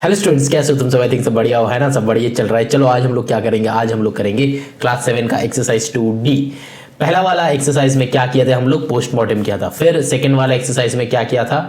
Hello students, कैसे हो तुम सब? आई थिंक सब बढ़िया हो, है ना? सब बढ़िया चल रहा है। चलो आज हम लोग क्या करेंगे, आज हम लोग करेंगे क्लास 7 का एक्सरसाइज 2D। पहला वाला एक्सरसाइज में क्या किया था हम लोग? पोस्टमार्टम किया था। फिर सेकंड वाला एक्सरसाइज में क्या किया था?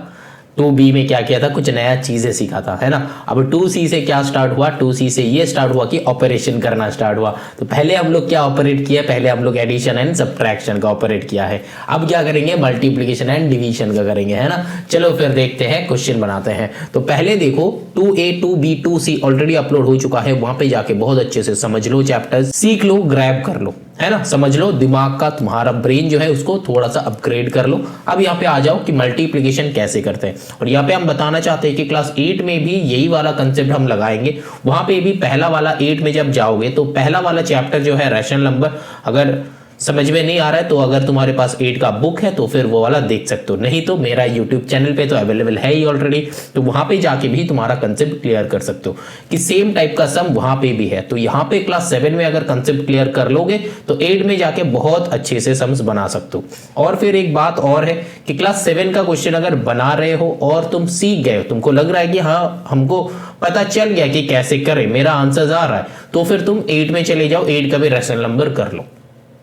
2B में क्या किया था? कुछ नया चीजें सीखा था, है ना? अब 2C से क्या स्टार्ट हुआ? 2C से ये स्टार्ट हुआ कि ऑपरेशन करना स्टार्ट हुआ। तो पहले हम लोग क्या ऑपरेट किया? पहले हम लोग एडिशन एंड सब्ट्रैक्शन का ऑपरेट किया है। अब क्या करेंगे? मल्टीप्लिकेशन एंड डिवीजन का करेंगे, है ना? चलो फिर देखते हैं, क्वेश्चन बनाते हैं। तो पहले देखो 2A 2B 2C already upload हो चुका है, वहां पे जाके बहुत अच्छे से समझ लो, चैप्टर्स सीख लो, ग्रैब कर लो, है ना? समझ लो, दिमाग का तुम्हारा ब्रेन जो है उसको थोड़ा सा अपग्रेड कर लो। अब यहाँ पे आ जाओ कि मल्टीप्लिकेशन कैसे करते हैं। और यहाँ पे हम बताना चाहते हैं कि क्लास 8 में भी यही वाला कंसेप्ट हम लगाएंगे। वहां पे भी पहला वाला 8 में जब जाओगे तो पहला वाला चैप्टर जो है रैशनल नंबर, अगर समझ में नहीं आ रहा है तो अगर तुम्हारे पास 8 का बुक है तो फिर वो वाला देख सकते हो, नहीं तो मेरा यूट्यूब चैनल पे तो अवेलेबल है ही ऑलरेडी। तो वहां पे जाके भी तुम्हारा कंसेप्ट क्लियर कर सकते हो कि सेम टाइप का सम वहां पे भी है। तो यहाँ पे क्लास 7 में अगर कंसेप्ट क्लियर कर लोगे तो 8 में जाके बहुत अच्छे से सम्स बना सकते हो। और फिर एक बात और है कि क्लास 7 का क्वेश्चन अगर बना रहे हो और तुम सीख गए हो, तुमको लग रहा है कि हाँ हमको पता चल गया कि कैसे करें, मेरा आंसर आ रहा है, तो फिर तुम 8 में चले जाओ, 8 का भी रैशनल नंबर कर लो।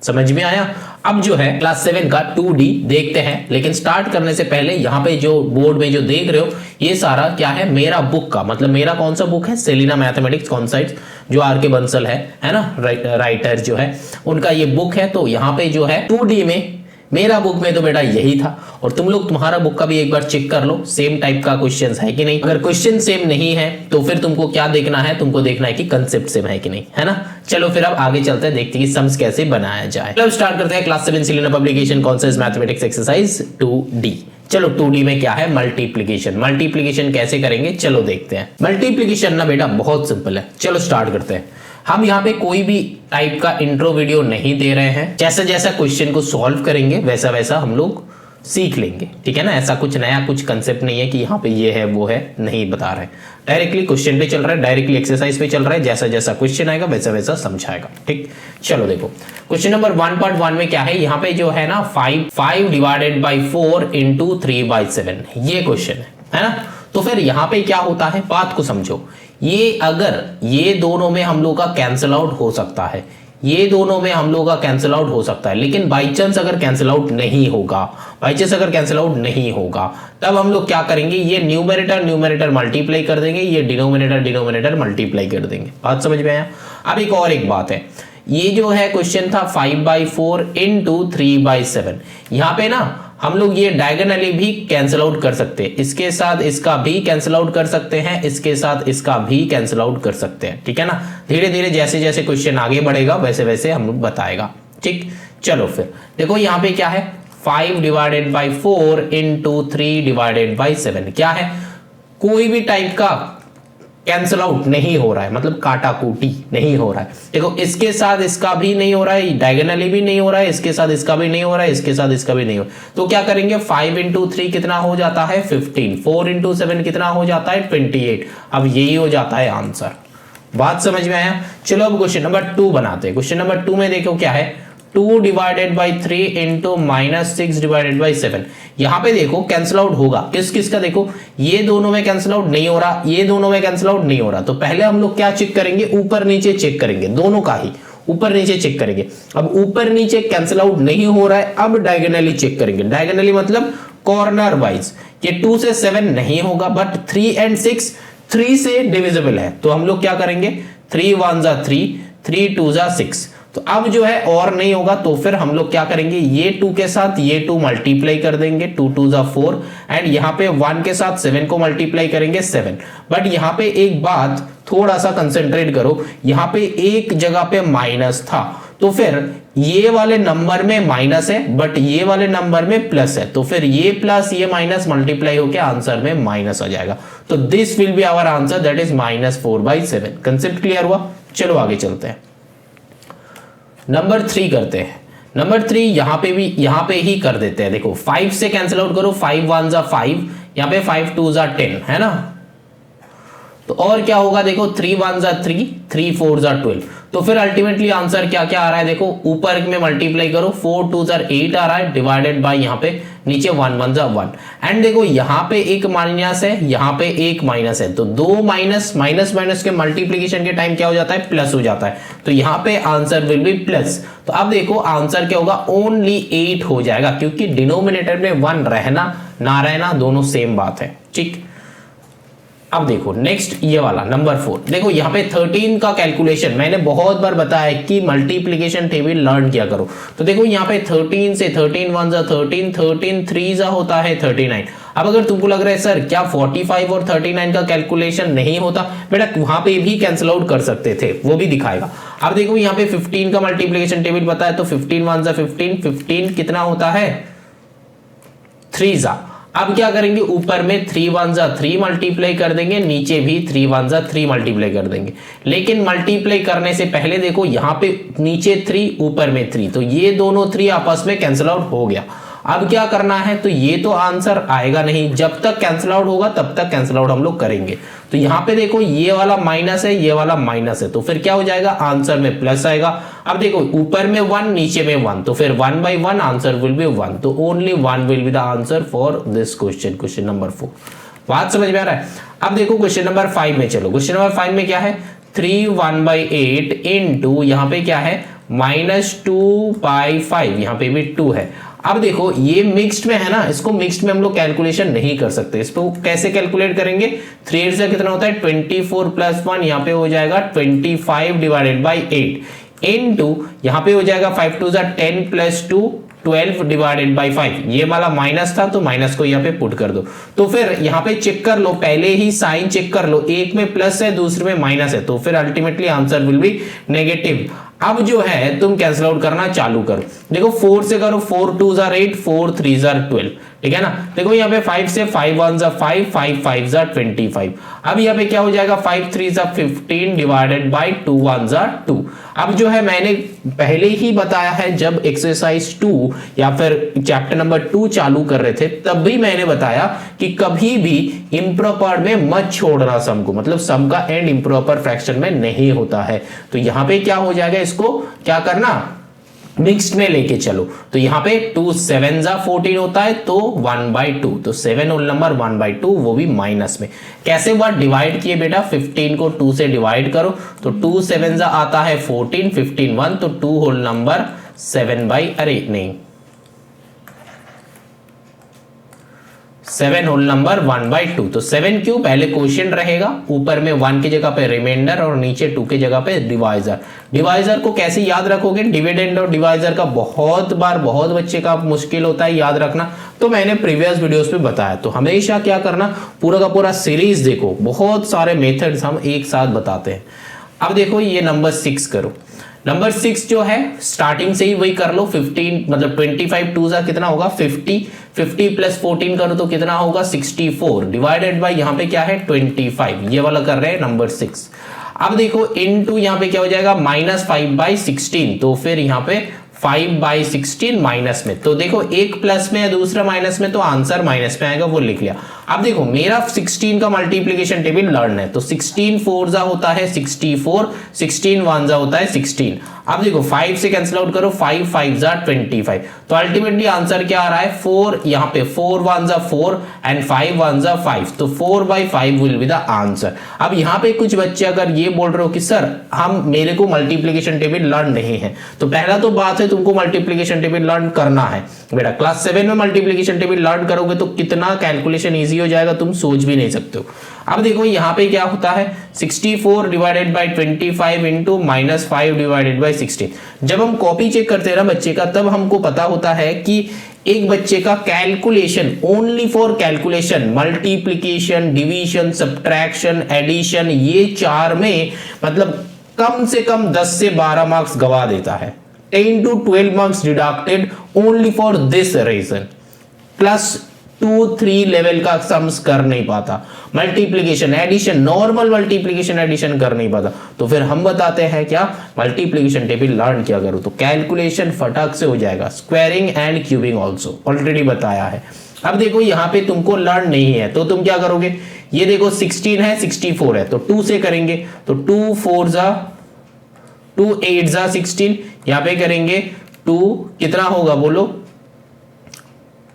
समझ में आया? अब जो है क्लास 7 का 2D देखते हैं, लेकिन स्टार्ट करने से पहले यहाँ पे जो बोर्ड में जो देख रहे हो ये सारा क्या है? मेरा बुक का मतलब मेरा कौन सा बुक है? सेलिना मैथमेटिक्स कॉन्साइट्स, जो आर के बंसल है ना, राइटर जो है, उनका ये बुक है। तो यहाँ पे जो है 2D में मेरा बुक में तो बेटा यही था। और तुम लोग तुम्हारा बुक का भी एक बार चेक कर लो, सेम टाइप का क्वेश्चन है कि नहीं। अगर क्वेश्चन सेम नहीं है तो फिर तुमको क्या देखना है? तुमको देखना है कि कंसेप्ट सेम है कि नहीं, है ना? चलो फिर अब आगे चलते हैं, देखते हैं कि सम्स कैसे बनाया जाए। अब स्टार्ट करते हैं class 7 Selina publication concepts mathematics exercise 2D। चलो 2D में क्या है? मल्टीप्लिकेशन। मल्टीप्लिकेशन कैसे करेंगे चलो देखते हैं। मल्टीप्लिकेशन ना बेटा बहुत सिंपल है। चलो स्टार्ट करते हैं। हम यहाँ पे कोई भी टाइप का इंट्रो वीडियो नहीं दे रहे हैं। जैसा जैसा क्वेश्चन को सॉल्व करेंगे वैसा वैसा हम लोग सीख लेंगे, ठीक है ना? ऐसा कुछ नया कुछ कंसेप्ट नहीं है कि यहाँ पे ये है वो है, नहीं बता रहे। डायरेक्टली क्वेश्चन पे चल रहा है, डायरेक्टली एक्सरसाइज पे चल रहा है। जैसा जैसा क्वेश्चन आएगा वैसा वैसा समझाएगा, ठीक? चलो देखो क्वेश्चन नंबर 1.1 में क्या है? यहाँ पे जो है ना 5 डिवाइडेड बाई 4 इंटू 3/7 ये क्वेश्चन है ना? तो फिर यहाँ पे क्या होता है, बात को समझो। ये अगर ये दोनों में हम लोग का कैंसिल आउट हो सकता है, ये दोनों में हम लोग का कैंसिल आउट हो सकता है, लेकिन बाई चांस अगर कैंसिल आउट नहीं होगा, बाई चांस अगर कैंसिल आउट नहीं होगा, तब हम लोग क्या करेंगे? ये न्यूमरेटर मल्टीप्लाई कर देंगे, ये डिनोमिनेटर मल्टीप्लाई कर देंगे। बात समझ में आया? अब एक बात है, ये जो है क्वेश्चन था 5/4 इंटू 3/7। यहाँ पे ना हम लोग ये डायगोनली भी कैंसिल आउट कर सकते हैं, इसके साथ इसका भी कैंसिल आउट कर सकते हैं, इसके साथ इसका भी कैंसिल आउट कर सकते हैं, ठीक है ना? धीरे धीरे जैसे जैसे क्वेश्चन आगे बढ़ेगा वैसे वैसे हम लोग बताएगा, ठीक? चलो फिर देखो यहाँ पे क्या है? 5 divided by 4 into 3 divided by 7 क्या है? कोई भी टाइप का कैंसिल आउट नहीं हो रहा है, मतलब काटा कूटी नहीं हो रहा है। देखो इसके साथ इसका भी नहीं हो रहा है, डायगोनली भी नहीं हो रहा है, इसके साथ इसका भी नहीं हो रहा है, इसके साथ इसका भी नहीं हो रहा है। तो क्या करेंगे? 5 इंटू 3 कितना हो जाता है? 15। 4 इंटू 7 कितना हो जाता है? 28। अब यही हो जाता है आंसर। बात समझ में आया? चलो अब क्वेश्चन नंबर 2 बनाते हैं। क्वेश्चन नंबर 2 में देखो क्या है? 2 divided by 3 into -6 divided by 7। यहां पे देखो कैंसिल आउट होगा, किस किस का? देखो ये दोनों में कैंसिल आउट नहीं हो रहा, ये दोनों में कैंसिल आउट नहीं हो रहा। तो पहले हम लोग क्या चेक करेंगे? ऊपर नीचे चेक करेंगे, दोनों का ही ऊपर नीचे चेक करेंगे। अब ऊपर नीचे कैंसिल आउट नहीं हो रहा है, अब डायगोनली चेक करेंगे। डायगोनली मतलब कॉर्नर वाइज। ये 2 से 7 नहीं होगा, बट 3 एंड 6 3 से डिविजिबल है, तो हम लोग क्या करेंगे? 3 1 जा 3, 3 2 जा 6। तो अब जो है और नहीं होगा, तो फिर हम लोग क्या करेंगे? ये 2 के साथ ये 2 मल्टीप्लाई कर देंगे, 2 2 जा 4, एंड यहाँ पे 1 के साथ 7 को मल्टीप्लाई करेंगे 7। बट यहाँ पे एक बात थोड़ा सा कंसेंट्रेट करो, यहाँ पे एक जगह पे माइनस था, तो फिर ये वाले नंबर में माइनस है बट ये वाले नंबर में प्लस है, तो फिर ये प्लस ये माइनस मल्टीप्लाई होकर आंसर में माइनस आ जाएगा। तो this will be our answer, that is -4/7। Concept clear हुआ? चलो आगे चलते हैं, नंबर 3 करते हैं। नंबर 3 यहां पे ही कर देते हैं। देखो 5 से कैंसिल आउट करो, 5 1 जा 5, यहां पे 5 2 जा 10, है ना? तो और क्या होगा? देखो 3 1 जा 3, 3 4 जा 12। तो फिर अल्टीमेटली आंसर क्या क्या आ रहा है, देखो ऊपर में मल्टीप्लाई करो 4 2 8 आ रहा है, डिवाइडेड बाय यहाँ पे नीचे 1 1 1 एंड देखो यहाँ पे एक माइनस है, यहाँ पे एक माइनस है, तो दो माइनस माइनस माइनस के मल्टीप्लीकेशन के टाइम क्या हो जाता है, प्लस हो जाता है, तो यहाँ पे आंसर विल बी प्लस। तो अब देखो आंसर क्या होगा, ओनली 8 हो जाएगा, क्योंकि डिनोमिनेटर में 1 रहना ना रहना दोनों सेम बात है, ठीक। अब देखो नेक्स्ट ये वाला नंबर 4, देखो यहाँ पे 13 का कैलकुलेशन मैंने बहुत बार बताया कि मल्टीप्लिकेशन टेबल लर्न किया करो। तो देखो यहाँ पे 13 से 13 1 जा 13, 13 3 जा होता है 39। अब अगर तुमको लग रहा है सर क्या 45 और 39 का कैलकुलेशन नहीं होता, बेटा वहां पे भी कैंसिल आउट कर सकते थे, वो भी दिखाएगा। अब देखो यहाँ पे 15 का मल्टीप्लिकेशन टेबल बताया, तो 15 1 जा 15, 15 कितना होता है 3 जा। अब क्या करेंगे, ऊपर में 3 1 जा 3 मल्टीप्लाई कर देंगे, नीचे भी 3 1 जा 3 मल्टीप्लाई कर देंगे। लेकिन मल्टीप्लाई करने से पहले देखो यहाँ पे नीचे 3 ऊपर में 3, तो ये दोनों 3 आपस में कैंसिल आउट हो गया। अब क्या करना है, तो ये तो आंसर आएगा नहीं, जब तक कैंसिल आउट होगा तब तक कैंसिल आउट हम लोग करेंगे। तो यहाँ पे देखो ये वाला माइनस है, ये वाला माइनस है, तो फिर क्या हो जाएगा, आंसर में प्लस आएगा। अब देखो ऊपर में 1 नीचे में 1, तो फिर 1 by 1 आंसर विल बी 1, तो only 1 will be the answer for this question, question number 4। बात समझ में आ रहा है। अब देखो क्वेश्चन नंबर 5 में चलो, क्वेश्चन नंबर 5 में क्या है, 3 1/8 इंटू यहाँ पे क्या है -2/5, यहाँ पे भी 2 है। अब देखो ये मिक्स्ड में है ना, इसको मिक्स्ड में हम लोग कैलकुलेशन नहीं कर सकते, इसको कैसे कैलकुलेट करेंगे, 3 8 से कितना होता है 24 + 1, यहाँ पे हो जाएगा 25 डिवाइडेड बाई 8 इनटू यहाँ पे हो जाएगा 5 2 10 + 2 12 डिवाइडेड बाई 5, ये वाला माइनस था तो माइनस को यहाँ पे पुट कर दो। तो फिर यहाँ पे चेक कर लो, पहले ही साइन चेक कर लो, एक में प्लस है दूसरे में माइनस है, तो फिर ultimately answer will be negative. अब जो है तुम कैंसिल आउट करना चालू करो, देखो 4 से करो, 4 2 8, 4 3 12, ठीक है ना। देखो यहाँ पे 5 से 5 1 5, 5 5 25। अब यहाँ पे क्या हो जाएगा 5 3 15 डिवाइडेड बाई 2 1 2। अब जो है मैंने पहले ही बताया है, जब एक्सरसाइज 2 या फिर चैप्टर नंबर 2 चालू कर रहे थे तब भी मैंने बताया कि कभी भी इम्प्रॉपर में मत छोड़ना सम को, मतलब सम का एंड इम्प्रॉपर फ्रैक्शन में नहीं होता है। तो यहाँ पे क्या हो जाएगा, इसको क्या करना, मिक्स्ड में लेके चलो। तो यहाँ पे 2 7 जा 14 होता है, तो 1/2, तो 7 होल नंबर 1/2, वो भी माइनस में। कैसे हुआ, डिवाइड किए बेटा, 15 को 2 से डिवाइड करो, तो 2 7 जा आता है 14, 15 1, तो 2 होल नंबर 7 होल नंबर 1/2। तो 7 क्यों, पहले क्वोशिएंट रहेगा, ऊपर में 1 की जगह पे रिमाइंडर और नीचे 2 की जगह पे डिवाइजर। डिवाइजर को कैसे याद रखोगे, डिविडेंड और डिवाइजर का बहुत बार बहुत बच्चे का मुश्किल होता है याद रखना, तो मैंने प्रीवियस वीडियोस में बताया। तो हमेशा क्या करना, पूरा का पूरा सीरीज देखो, बहुत सारे मेथड्स हम एक साथ बताते हैं। अब देखो ये नंबर 6 करो, नंबर 6 जो है स्टार्टिंग से ही वही कर लो, 15 मतलब 25 2 जा कितना होगा 50, 50 + 14 करो तो कितना होगा 64 डिवाइडेड बाय यहाँ पे क्या है 25, ये वाला कर रहे हैं नंबर 6। अब देखो इनटू यहाँ पे क्या हो जाएगा -5/16, तो फिर यहाँ पे 5/16 माइनस में, तो देखो एक प्लस में है दूसरा माइनस में, तो आंसर माइनस में आएगा, वो लिख लिया। अब देखो मेरा 16 का मल्टीप्लिकेशन टेबल लर्न है, तो 16 4 जा होता है 64, 16 1 जा होता है 16। अब देखो 5 से कैंसिल आउट करो, 5 5 जा 25, तो अल्टीमेटली आंसर क्या आ रहा है 4, यहाँ पे 4 1 जा 4 एंड 5 1 जा 5, तो 4/5 विल बी द आंसर। अब यहाँ पे कुछ बच्चे अगर ये बोल रहे हो कि सर हम मेरे को मल्टीप्लिकेशन टेबल लर्न नहीं है, तो पहला तो बात है तुमको मल्टीप्लिकेशन टेबल लर्न करना है बेटा। क्लास 7 में मल्टीप्लिकेशन टेबल लर्न करोगे तो कितना कैलकुलेशन इजी हो जाएगा तुम सोच भी नहीं सकते हो। अब देखो यहाँ पे क्या होता है 64 divided by 25 into -5 divided by 16। जब हम कॉपी चेक करते हैं ना बच्चे का, तब हमको पता होता है कि एक बच्चे का calculation, only for calculation, multiplication, division, subtraction, addition, ये 4 में मतलब कम से कम 10 से 12 मार्क्स गवा देता है। 10 to 12 marks deducted only for this reason। Plus 2-3 level का सम्स कर नहीं पाता, multiplication addition, normal multiplication addition कर नहीं पाता, तो फिर हम बताते हैं क्या, मल्टीप्लिकेशन टेबल लर्न किया करो, तो कैलकुलेशन फटाक से हो जाएगा। Squaring and cubing also already बताया है। अब देखो यहाँ पे तुमको लर्न नहीं है तो तुम क्या करोगे, ये देखो 16 है 64 है, तो 2 से करेंगे, तो 2 4 जा 2 8 जा 16, यहां पे करेंगे 2 कितना होगा बोलो,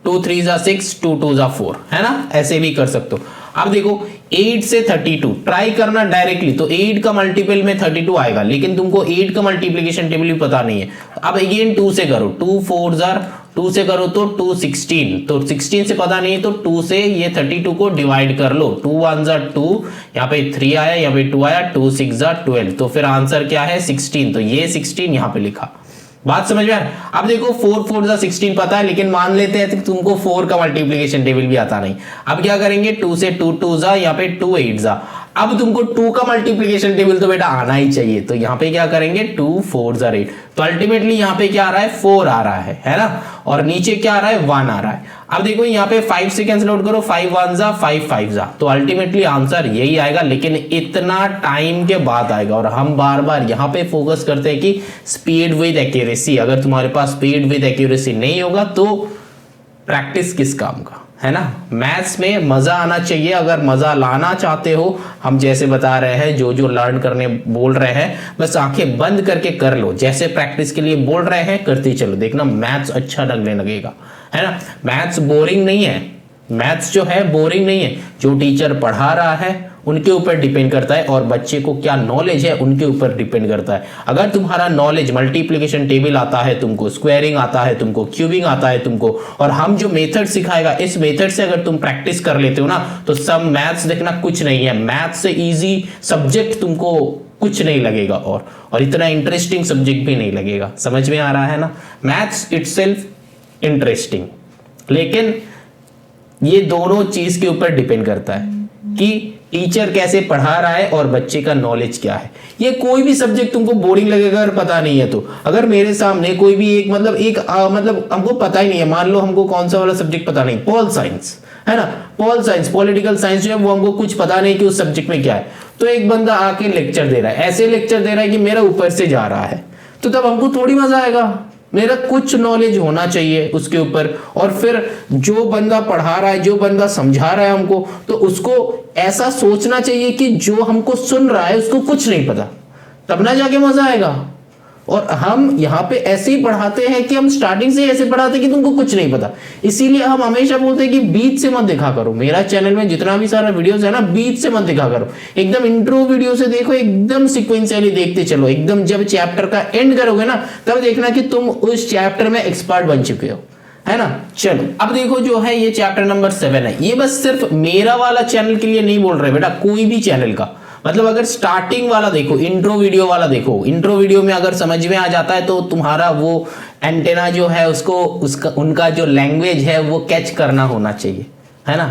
2 3 जा 6, 2 2 जा 4, है ना, ऐसे भी कर सकते हो। अब देखो 8 से 32 ट्राई करना डायरेक्टली, तो 8 का मल्टीपल में 32 आएगा, लेकिन तुमको 8 का मल्टीप्लिकेशन टेबल भी पता नहीं है। अब अगेन 2 से करो, 2 4 जार 2 से करो तो 2 16, तो 16 से पता नहीं है तो 2 से ये 32 को डिवाइड कर लो, 2 1 जार 2, यहाँ पे 3 आया, यहाँ पे 2 आया, 2 6 जार 12, तो फिर आंसर क्या है 16, तो ये 16 यहाँ पे लिखा। बात समझ में आ? अब देखो 4 4 जा 16 पता है, लेकिन मान लेते हैं कि तुमको 4 का मल्टीप्लिकेशन टेबल भी आता नहीं। अब क्या करेंगे, 2 से 2 2 जा, यहाँ पे 2 8 जा। अब तुमको 2 का मल्टीप्लिकेशन टेबल तो बेटा आना ही चाहिए, तो यहाँ पे क्या करेंगे 2 4 जा 8, तो अल्टीमेटली यहाँ पे क्या आ रहा है 4 आ रहा है ना, और नीचे क्या आ रहा है 1 आ रहा है। अब देखो यहाँ पे 5 से कैंसिल आउट करो, 5 1 जा 5 5 जा, तो अल्टीमेटली आंसर यही आएगा, लेकिन इतना टाइम के बाद आएगा। और हम बार बार यहाँ पे फोकस करते हैं कि स्पीड विद एक्यूरेसी, अगर तुम्हारे पास स्पीड विद एक्यूरेसी नहीं होगा तो प्रैक्टिस किस काम का, है ना। मैथ्स में मजा आना चाहिए, अगर मजा लाना चाहते हो, हम जैसे बता रहे हैं, जो जो लर्न करने बोल रहे हैं, बस आंखें बंद करके कर लो, जैसे प्रैक्टिस के लिए बोल रहे हैं करते चलो, देखना मैथ्स अच्छा लगने लगेगा, है ना। मैथ्स बोरिंग नहीं है, मैथ्स जो है बोरिंग नहीं है, जो टीचर पढ़ा रहा है उनके ऊपर डिपेंड करता है, और बच्चे को क्या नॉलेज है उनके ऊपर डिपेंड करता है। अगर तुम्हारा नॉलेज मल्टीप्लिकेशन टेबल आता है तुमको, स्क्वायरिंग आता है तुमको, क्यूबिंग आता है तुमको, और हम जो मेथड सिखाएगा इस मेथड से अगर तुम प्रैक्टिस कर लेते हो ना, तो सब मैथ्स देखना कुछ नहीं है, मैथ्स से इजी सब्जेक्ट तुमको कुछ नहीं लगेगा, और इतना इंटरेस्टिंग सब्जेक्ट भी नहीं लगेगा। समझ में आ रहा है ना, मैथ्स इटसेल्फ इंटरेस्टिंग, लेकिन ये दोनों चीज के ऊपर डिपेंड करता है कि टीचर कैसे पढ़ा रहा है और बच्चे का नॉलेज क्या है। ये कोई भी सब्जेक्ट तुमको बोरिंग लगेगा अगर पता नहीं है तो। अगर मेरे सामने कोई भी एक मतलब हमको पता ही नहीं है, मान लो हमको कौन सा वाला सब्जेक्ट पता नहीं, पॉल साइंस है ना, पॉल साइंस पॉलिटिकल साइंस जो है वो हमको कुछ पता नहीं कि उस सब्जेक्ट में क्या है, तो एक बंदा आके लेक्चर दे रहा है, ऐसे लेक्चर दे रहा है कि मेरा ऊपर से जा रहा है, तो तब हमको थोड़ी मजा आएगा। मेरा कुछ नॉलेज होना चाहिए उसके ऊपर, और फिर जो बंदा पढ़ा रहा है, जो बंदा समझा रहा है हमको, तो उसको ऐसा सोचना चाहिए कि जो हमको सुन रहा है उसको कुछ नहीं पता, तब ना जाके मजा आएगा। और हम यहाँ पे ऐसे ही पढ़ाते हैं कि हम स्टार्टिंग से ऐसे पढ़ाते हैं कि तुमको कुछ नहीं पता, इसीलिए हम हमेशा बोलते हैं कि बीच से मत देखा करो। मेरा चैनल में जितना भी सारा वीडियोस है ना, बीच से मत देखा करो, एकदम इंट्रो वीडियो से देखो, एकदम सिक्वेंशियली देखते चलो, एकदम जब चैप्टर का एंड करोगे ना तब देखना कि तुम उस चैप्टर में एक्सपर्ट बन चुके हो, है ना। चलो अब देखो जो है ये चैप्टर नंबर 7 है, ये बस सिर्फ मेरा वाला चैनल के लिए नहीं बोल रहे बेटा, कोई भी चैनल का, मतलब अगर स्टार्टिंग वाला देखो, इंट्रो वीडियो वाला देखो, इंट्रो वीडियो में अगर समझ में आ जाता है तो तुम्हारा वो एंटेना जो है उसका उनका जो लैंग्वेज है वो कैच करना होना चाहिए, है ना,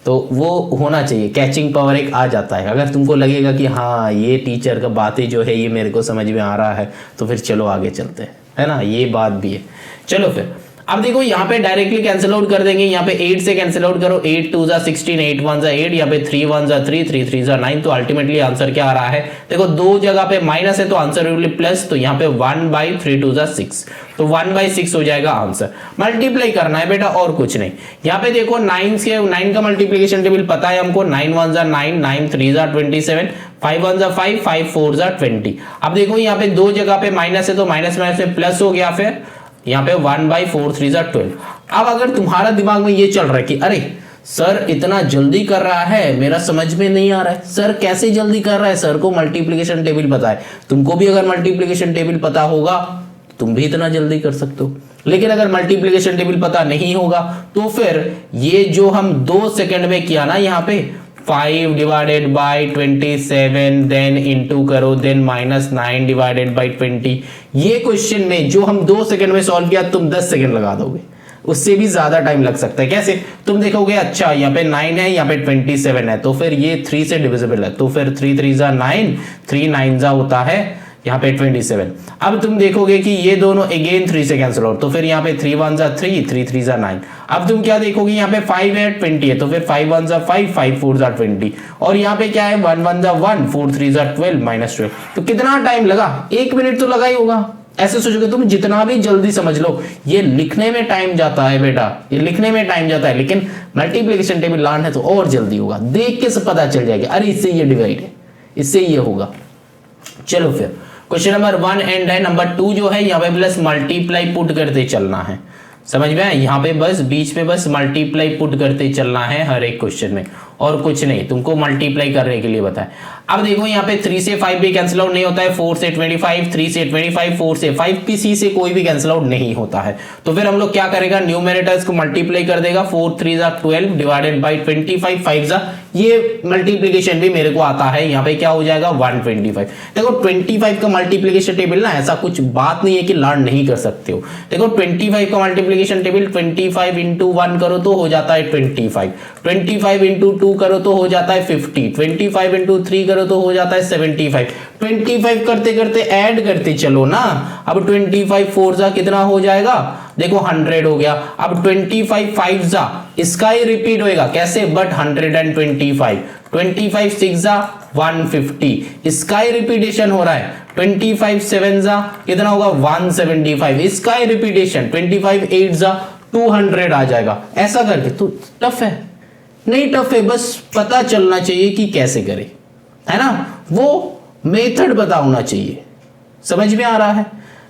तो वो होना चाहिए, कैचिंग पावर एक आ जाता है। अगर तुमको लगेगा कि हाँ ये टीचर का बातें जो है ये मेरे को समझ में आ रहा है, तो फिर चलो आगे चलते हैं, है ना, ये बात भी है। चलो फिर अब देखो यहाँ पे डायरेक्टली कैंसिल आउट कर देंगे, यहाँ पे 8 से कैंसिल आउट करो, 8 2 जा 16, 8 1 जा 8, यहाँ पे 3 1 जा 3, 3 3 जा 9, तो अल्टीमेटली आंसर क्या आ रहा है, देखो दो जगह पे माइनस है तो आंसर विल बी प्लस, तो यहाँ पे 1/3 2 जा 6, तो 1/6 हो जाएगा आंसर। मल्टीप्लाई करना है बेटा और कुछ नहीं। यहाँ पे देखो 9 का मल्टीप्लिकेशन टेबल पता है हमको, 9 1 जा 9, 9 3 जा 27, 5 1 जा 5, 5 4 जा 20। अब देखो यहाँ पे दो जगह पे माइनस है तो माइनस माइनस में प्लस हो गया, फिर यहाँ पे 1/4 3 जा 12। अब अगर तुम्हारा दिमाग में ये चल रहा है कि अरे सर इतना जल्दी कर रहा है, मेरा समझ में नहीं आ रहा है, सर कैसे जल्दी कर रहा है, सर को मल्टीप्लिकेशन टेबल पता है। तुमको भी अगर मल्टीप्लिकेशन टेबल पता होगा तुम भी इतना जल्दी कर सकते हो, लेकिन अगर मल्टीप्लिकेशन टेबल पता नहीं होगा तो फिर ये जो हम 2 सेकंड में किया ना, यहाँ पे 5 डिवाइडेड बाई 27 देन इंटू करो देन -9 डिवाइडेड बाई 20, ये क्वेश्चन में जो हम 2 सेकंड में सॉल्व किया तुम 10 सेकंड लगा दोगे, उससे भी ज्यादा टाइम लग सकता है। कैसे, तुम देखोगे अच्छा यहाँ पे 9 है, यहाँ पे 27 है, तो फिर ये 3 से डिविजिबल है, तो फिर 3 3 जा 9, 3 9 जा होता है यहाँ पे 27। अब तुम देखोगे कि ये दोनों अगेन 3 से कैंसिल आउट, तो फिर यहाँ पे 3 1 जा 3, 3 3 जा 9। अब तुम क्या देखोगे, यहाँ पे 5 है 20 है, तो फिर 5 1 जा 5, 5 4 जा 20, और यहाँ पे क्या है 1 1 जा 1, 4 3 जा 12 -12। तो कितना टाइम लगा, 1 मिनट तो लगा ही होगा। ऐसे सोचोगे तुम, जितना भी जल्दी समझ लो, ये लिखने में टाइम जाता है बेटा, ये लिखने में टाइम जाता है, लेकिन मल्टीप्लिकेशन टेबल लाना है तो और जल्दी होगा, देख के सब पता चल जाएगा, अरे इससे ये डिवाइड है, इससे ये होगा। चलो फिर क्वेश्चन नंबर 1 एंड है। नंबर 2 जो है यहाँ पे प्लस मल्टीप्लाई पुट करते चलना है, समझ में आया? यहाँ पे बस बीच में बस मल्टीप्लाई पुट करते चलना है हर एक क्वेश्चन में, और कुछ नहीं, तुमको मल्टीप्लाई करने के लिए बताए। अब देखो यहाँ पे 3 से 5 भी कैंसिल आउट नहीं होता है, 4 से 25, 3 से 25, 4 से 5, किसी से कोई भी कैंसिल आउट नहीं होता है। तो फिर हम लोग क्या करेगा, न्यूमरेटर्स को मल्टीप्लाई कर देगा, 4 3 12 डिवाइडेड बाई 25 5 ये मल्टीप्लीकेशन भी मेरे को आता है, यहाँ पे क्या हो जाएगा 125। देखो 25 का मल्टीप्लीकेशन टेबल ना ऐसा कुछ बात नहीं है कि लर्न नहीं कर सकते हो। देखो 25 का मल्टीप्लीकेशन टेबल 25 इंटू 1 करो तो हो जाता है 25, 25 इंटू 2 करो तो हो जाता है 50, 25 इंटू 3 करो तो हो जाता है 75। 25 करते करते ऐड करते चलो ना, अब 25 4 जा कितना हो जाएगा, देखो 100 हो गया। अब 25 5 जा इसका ही रिपीट होएगा, कैसे, बट 125, 25 6 जा 150 इसका ही रिपीटेशन हो रहा है, 25 7 जा कितना होगा 175 इसका ही रिपीटेशन, 25 8 जा 200 आ जाएगा। ऐसा करके तो टफ है नहीं, टफ है, बस पता चलना चाहिए कि कैसे करें, है ना, वो मेथड पता होना चाहिए। समझ में आ रहा है?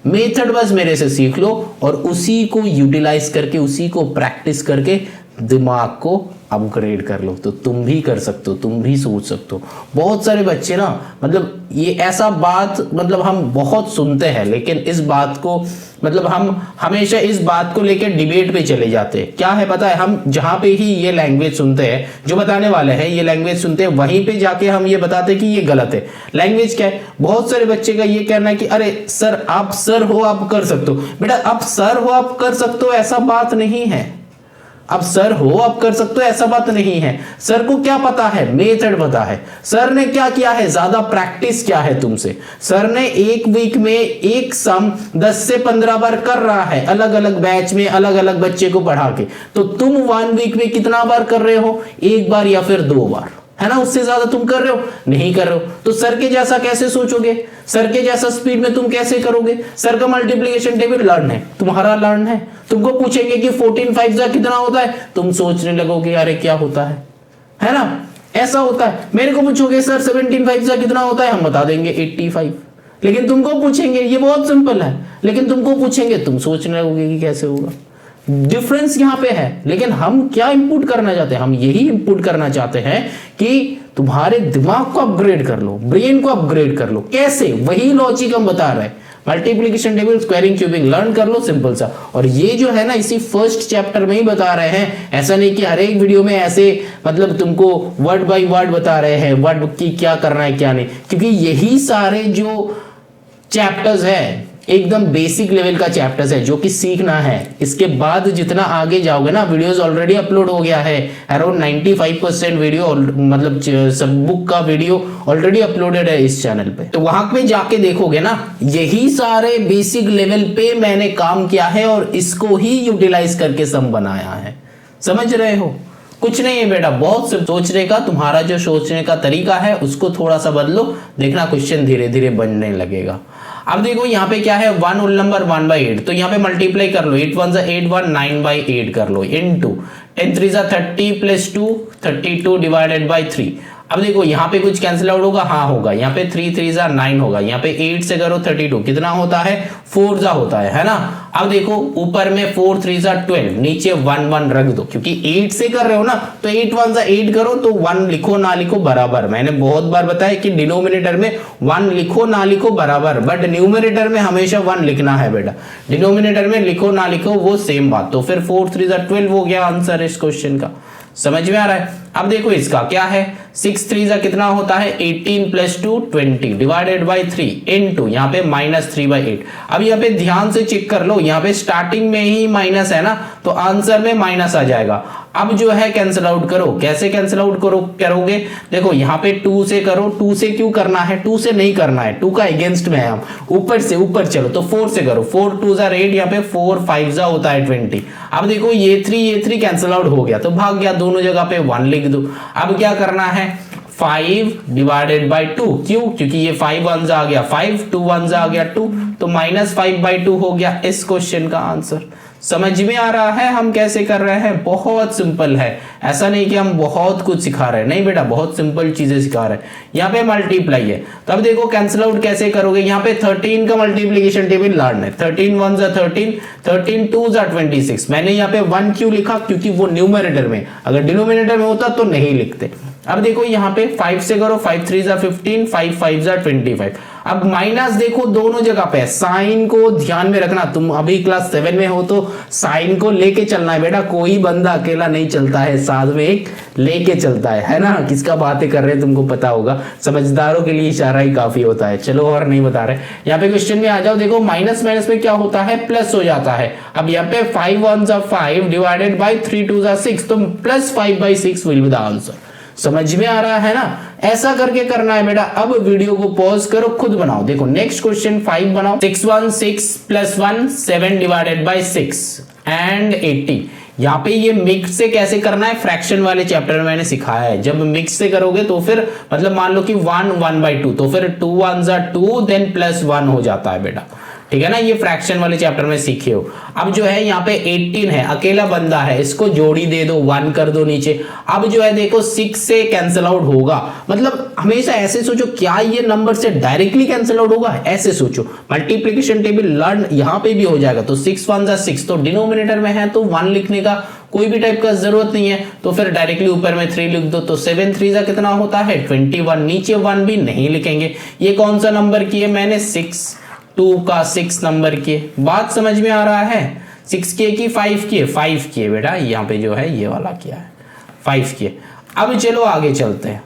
मेथड बस मेरे से सीख लो और उसी को यूटिलाइज करके, उसी को प्रैक्टिस करके दिमाग को अपग्रेड कर लो, तो तुम भी कर सकते हो, तुम भी सोच सकते हो। बहुत सारे बच्चे ना, मतलब ये ऐसा बात मतलब हम बहुत सुनते हैं, लेकिन इस बात को मतलब हम हमेशा इस बात को लेकर डिबेट पे चले जाते हैं। क्या है पता है, हम जहां पे ही ये लैंग्वेज सुनते हैं, जो बताने वाले हैं ये लैंग्वेज सुनते हैं, वहीं पे जाके हम ये बताते हैं कि ये गलत है। लैंग्वेज क्या है, बहुत सारे बच्चे का ये कहना है कि अरे सर आप सर हो आप कर सकते हो। बेटा आप सर हो आप कर सकते हो ऐसा बात नहीं है, अब सर हो आप कर सकते हो ऐसा बात नहीं है। सर को क्या पता है, मेथड पता है। सर ने क्या किया है, ज्यादा प्रैक्टिस क्या है तुमसे। सर ने एक वीक में एक सम 10 से 15 बार कर रहा है, अलग अलग बैच में अलग अलग बच्चे को पढ़ा के। तो तुम 1 वीक में कितना बार कर रहे हो, एक बार या फिर 2 बार, है ना, उससे ज्यादा तुम कर रहे हो नहीं कर रहे हो। तो सर के जैसा कैसे सोचोगे, सर के जैसा स्पीड में तुम कैसे करोगे। सर का मल्टीप्लिकेशन टेबल लर्न है, तुम्हारा लर्न है। तुमको पूछेंगे कि 14 5 जा कितना होता है, तुम सोचने लगोगे अरे क्या होता है ना, ऐसा होता है। मेरे को पूछोगे सर 17 5 जा कितना होता है, हम बता देंगे 85। लेकिन तुमको पूछेंगे, ये बहुत सिंपल है, लेकिन तुमको पूछेंगे तुम सोचने लगोगे कि कैसे होगा। डिफरेंस यहां पे है। लेकिन हम क्या इंपुट करना चाहते हैं, हम यही इंपुट करना चाहते हैं कि तुम्हारे दिमाग को अपग्रेड कर लो, ब्रेन को अपग्रेड कर लो। कैसे, वही लॉजिक हम बता रहे हैं। Multiplication table, squaring, cubing learn कर लो, सिंपल सा। और ये जो है ना इसी फर्स्ट चैप्टर में ही बता रहे हैं, ऐसा नहीं कि हर एक वीडियो में ऐसे मतलब तुमको वर्ड बाय वर्ड बता रहे हैं, वर्ड की क्या करना है क्या नहीं, क्योंकि यही सारे जो चैप्टर्स है एकदम बेसिक लेवल का चैप्टर्स है जो कि सीखना है। इसके बाद जितना आगे जाओगे ना, वीडियोस ऑलरेडी अपलोड हो गया है, अराउंड 95% वीडियो मतलब सब बुक का वीडियो ऑलरेडी अपलोडेड है इस चैनल पे। तो वहां पे जाके देखोगे ना, यही सारे बेसिक लेवल पे मैंने काम किया है और इसको ही यूटिलाइज करके सम बनाया है। समझ रहे हो? कुछ नहीं है बेटा, बहुत सिर्फ सोचने का, तुम्हारा जो सोचने का तरीका है उसको थोड़ा सा बदलो, देखना क्वेश्चन धीरे धीरे बनने लगेगा। अब देखो यहाँ पे क्या है, 1 होल नंबर 1/8, तो यहाँ पे मल्टीप्लाई कर लो, 8 1 8 1 9/8 कर लो, इनटू 10 3 30 प्लस 2 32 डिवाइडेड बाई 3। अब देखो यहाँ पे कुछ कैंसिल आउट होगा, हाँ होगा, यहाँ पे 3 3 9 होगा, यहाँ पे 8 से करो 32 कितना होता है 4 जा होता है ना। अब देखो ऊपर में 4 3 12, नीचे 1 1 रख दो, क्योंकि 8 से कर रहे हो ना, तो 8 1 8 करो, तो 1 लिखो ना लिखो बराबर। मैंने बहुत बार बताया कि डिनोमिनेटर में 1 लिखो ना लिखो बराबर, बट न्यूमरेटर में हमेशा 1 लिखना है बेटा। डिनोमिनेटर में लिखो ना लिखो वो सेम बात। तो फिर 4 3 12 हो गया आंसर इस क्वेश्चन का। समझ में आ रहा है? अब देखो इसका क्या है, 6 3 कितना होता है 18 प्लस 2 20 डिवाइडेड बाई 3 इनटू यहाँ पे -3/8। अब यहाँ पे ध्यान से चेक कर लो, यहाँ पे स्टार्टिंग में ही माइनस है ना, तो आंसर में माइनस आ जाएगा। अब जो है कैंसिल आउट करो, कैसे कैंसिल आउट करोगे, देखो यहाँ पे 2 से करो, 2 से क्यों करना है, 2 से नहीं करना है, 2 का अगेंस्ट में है हम, ऊपर से ऊपर चलो, तो 4 से करो, 4 2 8, यहाँ पे 4 5 होता है 20। अब देखो ये 3 कैंसिल आउट हो गया, तो भाग गया, दोनों जगह पे 1 लिख दो। अब क्या करना है, 5 डिवाइडेड बाई 2, क्यों, क्योंकि ये 5 1 आ गया 5, 2 1 आ गया 2, तो -5/2 हो गया इस क्वेश्चन का आंसर। समझ में आ रहा है हम कैसे कर रहे हैं? बहुत सिंपल है, ऐसा नहीं कि हम बहुत कुछ सिखा रहे हैं, नहीं बेटा, बहुत सिंपल चीजें सिखा रहे हैं। यहाँ पे मल्टीप्लाई है, तब देखो कैंसिल आउट कैसे करोगे। यहाँ पे 13 का मल्टीप्लीकेशन टेबल लर्न है, 13 1 जा 13, 13 2 जा 26। मैंने यहाँ पे 1 क्यों लिखा? क्योंकि वो न्यूमरेटर में, अगर डिनोमिनेटर में होता तो नहीं लिखते। अब देखो यहाँ पे 5 से करो, 5 3 जा 15, 5 5 जा 25। अब माइनस देखो दोनों जगह पे, साइन को ध्यान में रखना, तुम अभी क्लास 7 में हो तो साइन को लेके चलना है बेटा, कोई बंदा अकेला नहीं चलता है, साथ में एक लेके चलता है ना। किसका बातें कर रहे हैं तुमको पता होगा, समझदारों के लिए इशारा ही काफी होता है। चलो और नहीं बता रहे, यहाँ पे क्वेश्चन में आ जाओ। देखो माइनस माइनस में क्या होता है? प्लस हो जाता है। अब यहाँ पे 5 1 जा 5 डिवाइडेड बाई 3 2 जा 6, तो plus 5/6 will be the answer. समझ में आ रहा है ना? ऐसा करके करना है बेटा। अब वीडियो को पॉज करो, खुद बनाओ। देखो नेक्स्ट क्वेश्चन 5 बनाओ। 6 1 6 प्लस 1 7 डिवाइडेड बाई 6 एंड 80। यहाँ पे ये मिक्स से कैसे करना है, फ्रैक्शन वाले चैप्टर में मैंने सिखाया है। जब मिक्स से करोगे तो फिर मतलब मान लो कि 1 1/2, तो फिर 2 1 जा 2 देन प्लस 1 हो जाता है बेटा, ठीक है ना। ये फ्रैक्शन वाले चैप्टर में सीखे हो। अब जो है यहाँ पे 18 है, अकेला बंदा है, इसको जोड़ी दे दो, 1 कर दो नीचे। अब जो है देखो 6 से कैंसिल आउट होगा, मतलब हमेशा ऐसे सोचो, क्या ये नंबर से डायरेक्टली कैंसिल आउट होगा? ऐसे सोचो। मल्टीप्लीकेशन टेबल लर्न यहाँ पे भी हो जाएगा, तो 6 1 जा 6, तो डिनोमिनेटर में है तो 1 लिखने का कोई भी टाइप का जरूरत नहीं है, तो फिर डायरेक्टली ऊपर में 3 लिख दो। तो 7 3 जा कितना होता है? 21। नीचे 1 भी नहीं लिखेंगे। ये कौन सा नंबर की है? मैंने 6 2 का 6 नंबर की। बात समझ में आ रहा है? 6 की 5 की 5 की बेटा, यहाँ पे जो है ये वाला किया है 5 की। अब चलो आगे चलते हैं।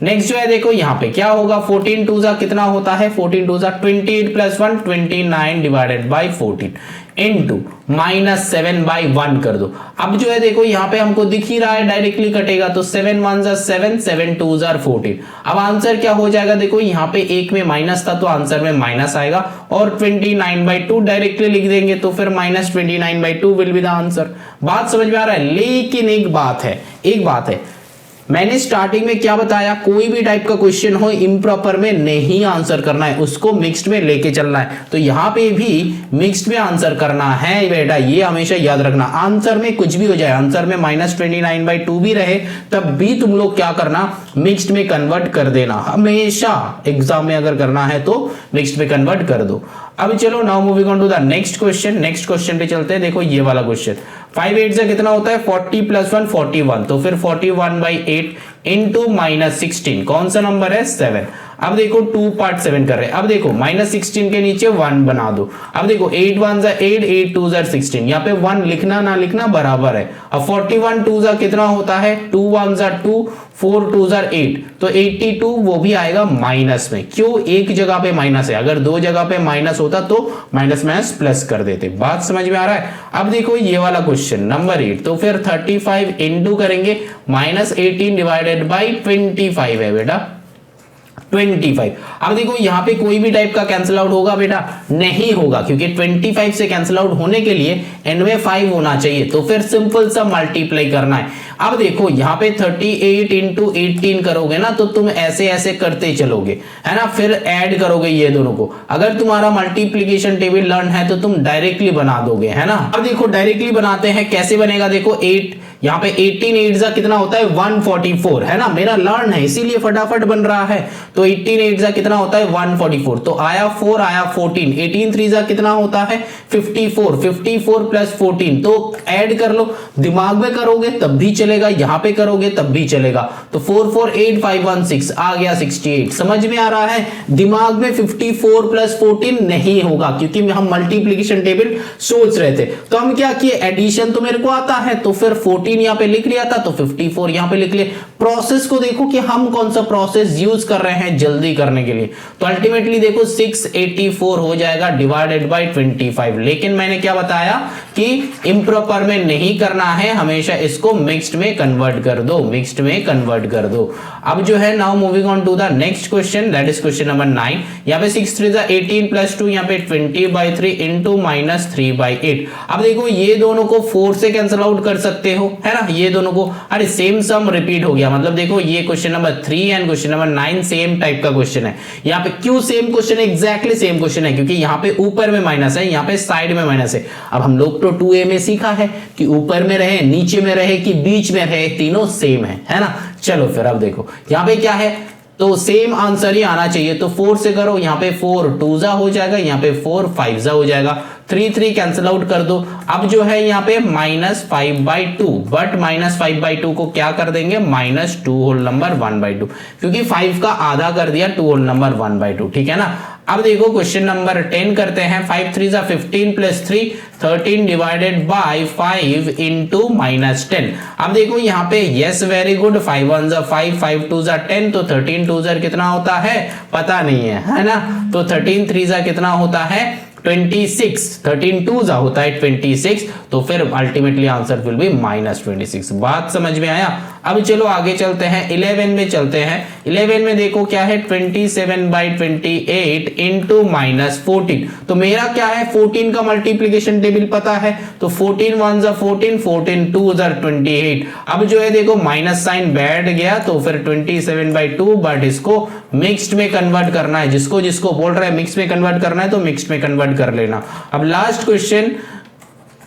नेक्स्ट जो है देखो यहाँ पे क्या होगा, 14 2 जा कितना होता है? 14 2 जा 28 प्लस 1 29 डिवाइडेड बाई 14 इनटू -7/1 कर दो। अब जो है देखो यहाँ पे हमको दिख ही रहा है डायरेक्टली कटेगा, तो 7 1 जा 7 7 2 जा 14। अब आंसर क्या हो जाएगा? देखो यहाँ पे एक में माइनस था तो आंसर में माइनस आएगा, और 29/2 डायरेक्टली लिख देंगे, तो फिर -29/2 विल बी द आंसर। बात समझ में आ रहा है? लेकिन एक बात है, मैंने स्टार्टिंग में क्या बताया, कोई भी टाइप का क्वेश्चन हो इम्प्रॉपर में नहीं आंसर करना है, उसको मिक्स्ड में लेके चलना है। तो यहाँ पे भी मिक्स्ड में आंसर करना है बेटा, ये हमेशा याद रखना। आंसर में कुछ भी हो जाए, आंसर में -29/2 भी रहे, तब भी तुम लोग क्या करना, मिक्स्ड में कन्वर्ट कर देना। हमेशा एग्जाम में अगर करना है तो मिक्स्ड में कन्वर्ट कर दो। अब चलो now moving on to the next question पे चलते हैं। देखो ये वाला क्वेश्चन, 5 8 से कितना होता है? 40 प्लस 1 41, तो फिर 41/8 इंटू -16, कौन सा नंबर है? 7। अब देखो 2 पार्ट 7 कर रहे हैं। अब देखो -16 के नीचे 1 बना दो। अब देखो 8 1 जा 8 8 2 जा 16, यहाँ पे 1 लिखना ना लिखना बराबर है। अब 41 2 जा कितना होता है? 2 1 जा 2 4 2 जा 8, तो 82 वो भी आएगा माइनस में। क्यों? एक जगह पे माइनस है, अगर दो जगह पे माइनस होता तो माइनस माइनस प्लस कर देते। बात समझ में आ रहा है? अब देखो ये वाला क्वेश्चन नंबर 8, तो फिर 35 इंटू करेंगे -18 डिवाइडेड बाई 25 है बेटा, 25। अब देखो यहाँ पे कोई भी टाइप का कैंसिल आउट होगा बेटा? नहीं होगा, क्योंकि 25 से कैंसिल आउट होने के लिए एंड में 5 होना चाहिए, तो फिर सिंपल सा मल्टीप्लाई करना है। अब देखो यहाँ पे 38 इंटू 18 करोगे ना, तो तुम ऐसे ऐसे करते चलोगे, है ना, फिर ऐड करोगे ये दोनों को। अगर तुम्हारा मल्टीप्लीकेशन टेबल लर्न है तो तुम डायरेक्टली बना दोगे, है ना। अब देखो डायरेक्टली बनाते हैं, कैसे बनेगा? देखो 8 यहाँ पे 18 8 जा कितना होता है? 144, है ना, मेरा लर्न है इसीलिए फटाफट बन रहा है। तो 18 8 जा कितना होता है? 144, तो आया 4 आया 14, 18 3 जा कितना होता है? 54, 54 प्लस 14, तो ऐड कर लो। दिमाग में करोगे तब भी चलेगा, यहाँ पे करोगे तब भी चलेगा। तो 4 4 8 5 1 6 आ गया 68। समझ में आ रहा है? दिमाग में 54 प्लस 14 नहीं होगा, क्योंकि हम मल्टीप्लीकेशन टेबल सोच रहे थे। तो हम क्या किए, एडिशन तो मेरे को आता है, तो फिर 14 यहाँ पे लिख लिया था, तो 54 यहाँ पे लिख लिया। प्रोसेस को देखो कि हम कौन सा प्रोसेस यूज कर रहे हैं जल्दी करने के लिए। तो अल्टीमेटली देखो 684 हो जाएगा डिवाइडेड बाय 25। लेकिन मैंने क्या बताया कि इम्प्रॉपर में नहीं करना है, हमेशा इसको मिक्स्ड में कन्वर्ट कर दो, मिक्स्ड में कन्वर्ट कर दो। अब जो है now moving on to the next question, that is question number 9। यहाँ पे 6 3 18 प्लस 2, यहाँ पे 20/3 इंटू -3/8। अब देखो ये दोनों को 4 से कैंसिल आउट कर सकते हो, है ना, ये दोनों को, अरे सेम सम रिपीट हो गया, मतलब देखो ये question number 3 and question number 9 same type का क्वेश्चन है। यहाँ पे क्यों सेम क्वेश्चन है, एग्जैक्टली सेम क्वेश्चन है, क्योंकि यहाँ पे ऊपर में माइनस है, यहाँ पे साइड में माइनस है। अब हम लोग तो 2a में सीखा है कि ऊपर में रहे, नीचे में रहे कि बीच में रहे, तीनों सेम है ना। चलो फिर अब देखो यहाँ पे क्या है, तो सेम आंसर ही आना चाहिए, तो 4 से करो, यहाँ पे 4 2 हो जाएगा, यहाँ पे 4 5 हो जाएगा, 3 कैंसिल आउट कर दो। अब जो है यहाँ पे -5/2, बट -5/2 को क्या कर देंगे, -2 होल नंबर 1/2, क्योंकि 5 का आधा कर दिया 2 होल नंबर 1/2, ठीक है ना। अब देखो क्वेश्चन नंबर 10 करते हैं। 5 3 15 प्लस 3 13 डिवाइडेड बाय 5 इंटू -10। अब देखो यहाँ पे यस वेरी गुड, 5 1 5 5 2 10, तो 13 2 कितना होता है पता नहीं है ना, तो 13 3 कितना होता है 26, 13 2 होता है 26, तो फिर अल्टीमेटली आंसर विल बी -26। बात समझ में आया। अब चलो आगे चलते हैं, 11 में चलते हैं। 11 में देखो क्या है, 27/28 इंटू -14, तो मेरा क्या है 14 का मल्टीप्लीकेशन टेबल पता है, तो 14 1 14 14 2 28। अब जो है देखो माइनस साइन बैठ गया, तो फिर 27/2, बट इसको मिक्स्ड में कन्वर्ट करना है, जिसको जिसको बोल रहा है मिक्स में कन्वर्ट करना है तो मिक्स्ड में कन्वर्ट कर लेना। अब लास्ट क्वेश्चन,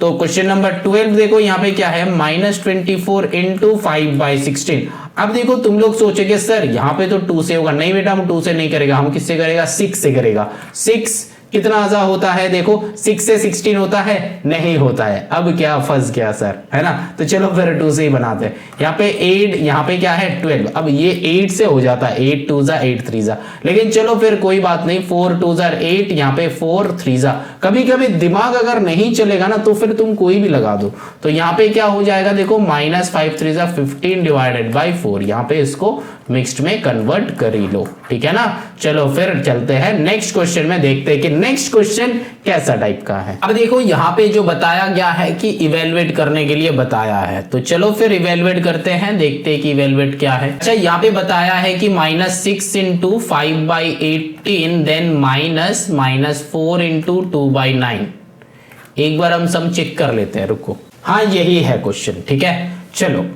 तो क्वेश्चन नंबर 12 देखो यहाँ पे क्या है, -24 इंटू 5/16। अब देखो तुम लोग सोचोगे सर यहाँ पे तो 2 से होगा, नहीं बेटा हम 2 से नहीं करेगा, हम किससे करेगा, 6 से करेगा। 6 कितना आजा होता है, देखो 6 से 16 होता है, नहीं होता है। अब क्या फंस गया सर, है ना, तो चलो फिर 2 से ही बनाते हैं। यहाँ पे 8, यहाँ पे क्या है 12, अब ये 8 से हो जाता है, 8 2 8 3, लेकिन चलो फिर कोई बात नहीं, 4 2 8, यहाँ पे 4 3। कभी कभी दिमाग अगर नहीं चलेगा ना तो फिर तुम कोई भी लगा दो, तो यहाँ पे क्या हो जाएगा देखो, -5 3 15 डिवाइडेड बाई 4, यहाँ पे इसको मिक्स्ड में कन्वर्ट कर ही लो, ठीक है ना। चलो फिर चलते हैं नेक्स्ट क्वेश्चन में, देखते हैं कि नेक्स्ट क्वेश्चन कैसा टाइप का है। अब देखो यहाँ पे जो बताया गया है कि इवेलुएट करने के लिए बताया है, तो चलो फिर इवेलुएट करते हैं, देखते हैं कि इवेलुएट क्या है। अच्छा यहाँ पे बताया है कि -6 इंटू 5/18 देन -4 इंटू 2/9। एक बार हम सम चेक कर लेते हैं, रुको, हाँ यही है क्वेश्चन, ठीक है। चलो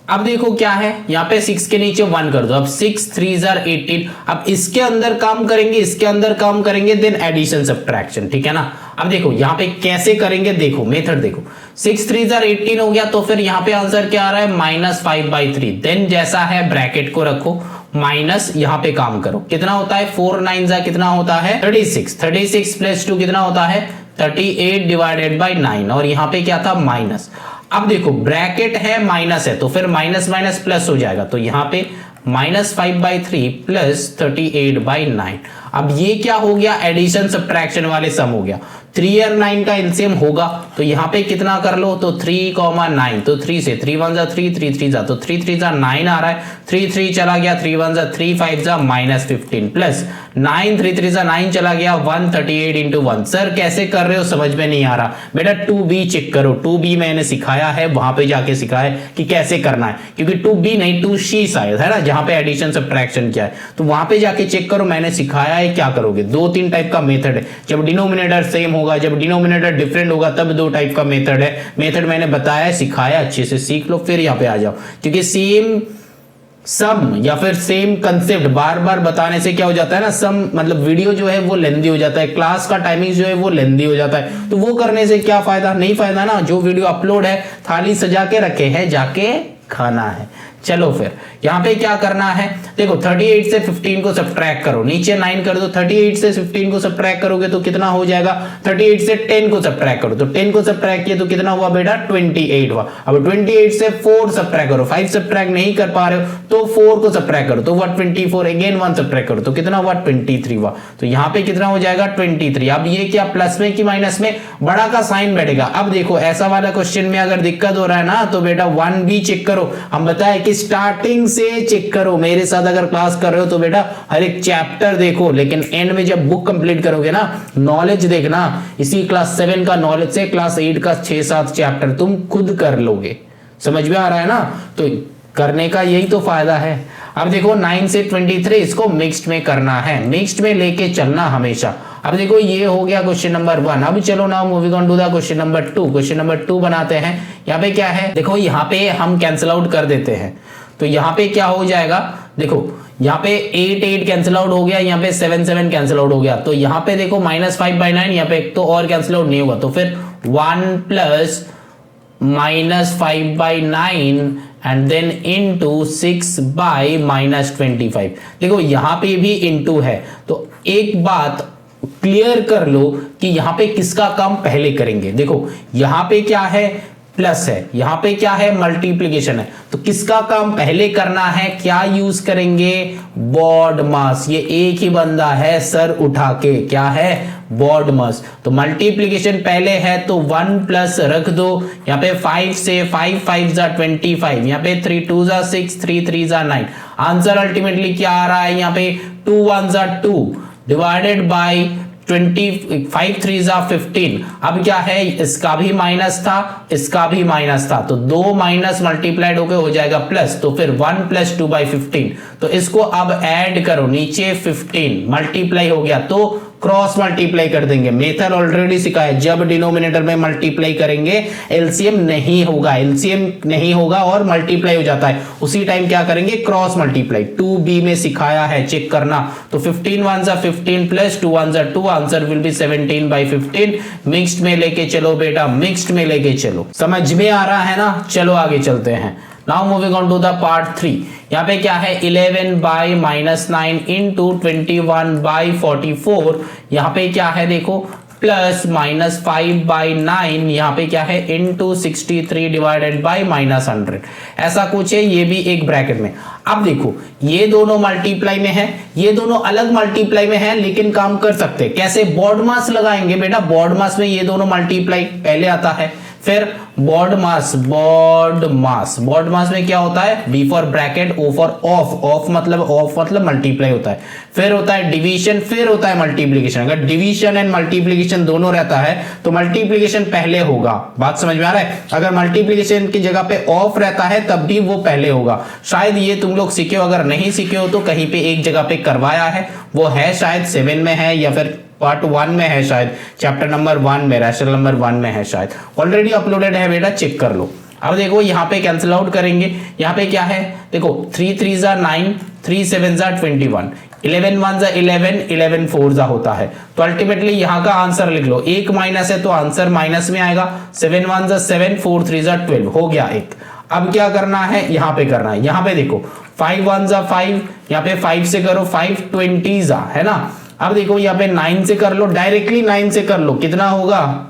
अब देखो क्या है, यहाँ पे 6 के नीचे 1 कर दो, अब 6 3 18। अब इसके अंदर काम करेंगे, इसके अंदर काम करेंगे, देन एडिशन सब्ट्रैक्शन, ठीक है ना। अब देखो यहाँ पे कैसे करेंगे, देखो मेथड देखो, 6 3 18 हो गया, तो फिर यहाँ पे आंसर क्या आ रहा है, -5/3। देन जैसा है ब्रैकेट को रखो, माइनस यहाँ पे काम करो, कितना होता है 4 9 कितना होता है 36, 36 प्लस 2 कितना होता है 38 डिवाइडेड बाई 9, और यहाँ पे क्या था माइनस। अब देखो ब्रैकेट है माइनस है, तो फिर माइनस माइनस प्लस हो जाएगा, तो यहाँ पे -5/3 प्लस 38/9। अब ये क्या हो गया, एडिशन सब्ट्रैक्शन वाले सम हो गया। 3 और 9 का एलसीएम होगा, तो यहाँ पे कितना कर लो, तो 3, 9, तो 3 से 3 1 3 3 3 तो 3 3 9 आ रहा है, 3 3 चला गया, 3 1 3 5 -15 प्लस 9 3 3 9 चला गया, 138 इंटू 1। सर कैसे कर रहे हो समझ में नहीं आ रहा, बेटा 2b चेक करो, 2b मैंने सिखाया है, वहां पे जाके सिखाया है कि कैसे करना है, क्योंकि 2b नहीं 2c शायद है ना, जहां पे एडिशन सब्ट्रैक्शन किया है, तो वहां पे जाके चेक करो, मैंने सिखाया है क्या करोगे। 2-3 टाइप का मेथड है, जब डिनोमिनेटर सेम होगा, जब डिनोमिनेटर डिफरेंट होगा, तब 2 टाइप का मेथड है। मेथड मैंने बताया, सिखाया, अच्छे से सीख लो, फिर यहाँ पे आ जाओ, क्योंकि सेम सम या फिर सेम कंसेप्ट बार बार बताने से क्या हो जाता है ना, सम मतलब वीडियो जो है वो लेंदी हो जाता है, क्लास का टाइमिंग जो है वो लेंदी हो जाता है, तो वो करने से क्या फायदा, नहीं फायदा ना। जो वीडियो अपलोड है थाली सजा के रखे हैं, जाके खाना है। चलो फिर यहाँ पे क्या करना है, देखो 38 से 15 को सब्ट्रैक्ट करो, नीचे 9 कर दो, 38 से 15 को सब्ट्रैक्ट करोगे तो कितना हो जाएगा, 38 से 10 को सब्ट्रैक्ट करो, तो 10 को सब्ट्रैक्ट किया तो कितना हुआ बेटा 28 हुआ। अब 28 से 4 सब्ट्रैक्ट करो, 5 सब्ट्रैक्ट नहीं कर पा रहे हो तो 4 को सब्ट्रैक्ट करो, तो हुआ 24, अगेन 1 सब्ट्रैक्ट करो तो कितना हुआ 23 हुआ, तो यहाँ पे कितना हो जाएगा 23। अब ये क्या प्लस में कि माइनस में, बड़ा का साइन बैठेगा। अब देखो ऐसा वाला क्वेश्चन में अगर दिक्कत हो रहा है ना, तो बेटा 1b चेक करो, हम बताए कि स्टार्टिंग से चेक करो, मेरे साथ अगर क्लास कर रहे हो तो बेटा हर एक चैप्टर देखो, लेकिन एंड में जब बुक कंप्लीट करोगे ना, नॉलेज देखना, इसी क्लास 7 का नॉलेज से क्लास 8 का 6-7 चैप्टर तुम खुद कर लोगे। समझ में आ रहा है ना, तो करने का यही तो फायदा है। अब देखो 9 से 23 इसको मिक्स्ड में करना है, मिक्स्ड में लेके चलना हमेशा। अब देखो ये हो गया क्वेश्चन नंबर 1। अब चलो now moving on to the question number 2। Question number 2 बनाते हैं। यहाँ पे क्या है, देखो यहाँ पे हम कैंसिल आउट कर देते हैं, तो यहाँ पे क्या हो जाएगा, देखो यहाँ पे 8 8 कैंसिल आउट हो गया, यहाँ पे 7 7 कैंसिल आउट हो गया, तो यहाँ पे देखो -5/9, यहाँ पे एक तो और कैंसिल आउट नहीं होगा, तो फिर 1 प्लस -5/9 एंड देन इनटू 6/-25। देखो यहां पे भी इनटू है, तो एक बात क्लियर कर लो कि यहां पे किसका काम पहले करेंगे। देखो यहां पे क्या है, प्लस है, यहां पे क्या है, मल्टीप्लिकेशन है, तो किसका काम पहले करना है, क्या यूज करेंगे, बॉड मास। ये एक ही बंदा है सर उठा के, क्या है, बॉड मास। तो मल्टीप्लिकेशन पहले है तो 1 प्लस रख दो, यहाँ पे 5 से 5 5 जा 25, यहाँ पे 3 2 जा 6 3 3 जा 9। आंसर अल्टीमेटली क्या आ रहा है, यहाँ पे 2 1 जा 2 डिवाइडेड बाई 25 3 जा 15। अब क्या है, इसका भी माइनस था, इसका भी माइनस था, तो 2 माइनस मल्टीप्लाइड होकर हो जाएगा प्लस, तो फिर 1 + 2/15। तो इसको अब ऐड करो, नीचे 15 मल्टीप्लाई हो गया तो क्रॉस मल्टीप्लाई कर देंगे। मेथड ऑलरेडी सिखाया है, जब डिनोमिनेटर में मल्टीप्लाई करेंगे एलसीएम नहीं होगा, एलसीएम नहीं होगा और मल्टीप्लाई हो जाता है, उसी टाइम क्या करेंगे, क्रॉस मल्टीप्लाई। 2b में सिखाया है, चेक करना। तो 15 1 जा 15 प्लस 2 1 जा 2, आंसर विल बी 17/15। मिक्स्ड में लेके चलो बेटा, मिक्स्ड में लेके चलो, समझ में आ रहा है ना। चलो आगे चलते हैं। Now moving on to the part 3। यहाँ पे क्या है, 11/-9 इंटू 21/44। यहाँ पे क्या है, देखो प्लस -5/9, यहाँ पे क्या है, इंटू 63 डिवाइडेड बाई -100। ऐसा कुछ है, ये भी एक ब्रैकेट में। अब देखो ये दोनों मल्टीप्लाई में है, ये दोनों अलग मल्टीप्लाई में है, लेकिन काम कर सकते हैं कैसे, बॉड मास लगाएंगे बेटा। बॉड मास में ये दोनों मल्टीप्लाई पहले आता है, फिर BODMAS, BODMAS, BODMAS में क्या होता है, B for bracket, O for of, of मतलब मल्टीप्लाई होता है, फिर होता है डिवीजन, फिर होता है मल्टीप्लिकेशन। अगर डिवीजन एंड मल्टीप्लिकेशन दोनों रहता है तो मल्टीप्लिकेशन पहले होगा, बात समझ में आ रहा है। अगर मल्टीप्लिकेशन की जगह पे ऑफ रहता है तब भी वो पहले होगा। शायद ये तुम लोग सीखे हो, अगर नहीं सीखे हो तो कहीं पे एक जगह पे करवाया है, वो है शायद 7 में है या फिर पार्ट 1 में है, शायद चैप्टर नंबर 1 में, रैशनल नंबर 1 में है, शायद ऑलरेडी अपलोडेड है बेटा, चेक कर लो। अब देखो यहाँ पे कैंसिल आउट करेंगे, यहाँ पे क्या है, देखो 3 3 जा 9, 3 7 जा 21, 11 1 जा 11, 11 4 जा होता है। तो अल्टीमेटली यहाँ का आंसर लिख लो, एक माइनस है तो आंसर माइनस में आएगा। 7 1 जा 7, 4 3 जा 12 हो गया एक। अब क्या करना है, यहाँ पे करना है, यहाँ पे देखो 5 1 जा 5, यहाँ पे 5 से करो 5 20 जा, है ना। अब देखो यहाँ पे 9 से कर लो, डायरेक्टली 9 से कर लो, कितना होगा,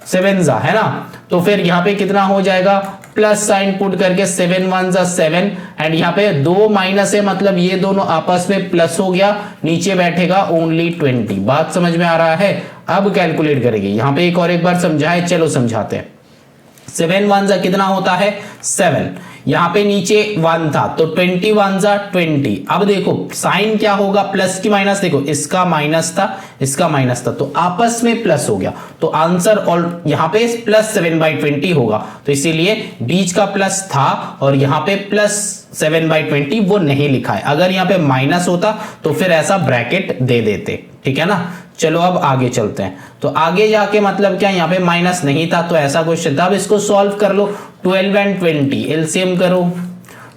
7 जा, है ना। तो फिर यहाँ पे कितना हो जाएगा, प्लस साइन पुट करके 7 1 जा 7, एंड यहाँ पे 2 माइनस है, मतलब ये दोनों आपस में प्लस हो गया, नीचे बैठेगा ओनली 20। बात समझ में आ रहा है। अब कैलकुलेट करेंगे, यहाँ पे एक बार समझाए, चलो समझाते हैं। 7 1 जा कितना होता है, 7, यहाँ पे नीचे 1 था तो 21 जा 20। अब देखो साइन क्या होगा, प्लस की माइनस, देखो इसका माइनस था, इसका माइनस था, तो आपस में प्लस हो गया, तो आंसर और यहाँ पे प्लस 7/20 होगा। तो इसीलिए बीच का प्लस था और यहाँ पे प्लस 7/20 वो नहीं लिखा है। अगर यहाँ पे माइनस होता तो फिर ऐसा ब्रैकेट दे देते, ठीक है ना। चलो अब आगे चलते हैं। तो आगे जाके मतलब क्या, यहाँ पे माइनस नहीं था तो ऐसा क्वेश्चन था। अब इसको सॉल्व कर लो, 12 and 20 एलसीएम करो,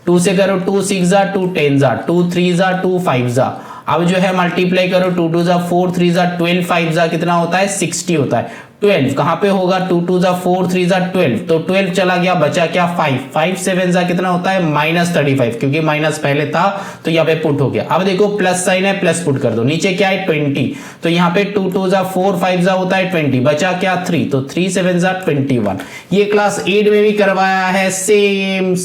2 से करो 2 6 जा 2 10 जा 2 3 जा 2 5 जा। अब जो है मल्टीप्लाई करो, 2 2 जा 4 3 जा 12 5 जा कितना होता है, 60 होता है। 12 कहां पे होगा, 2 2 जा 4 3 जा 12, तो 12 चला गया, बचा क्या 5, 5 7 जा कितना होता है, -35, क्योंकि माइनस पहले था तो यहाँ पे पुट हो गया। अब देखो प्लस साइन है, प्लस पुट कर दो, नीचे क्या है 20, तो यहाँ पे 2 2 जा 4 5 जा होता है 20, बचा क्या 3, तो 3 7 जा 21। ये क्लास 8 में भी करवाया है, सेम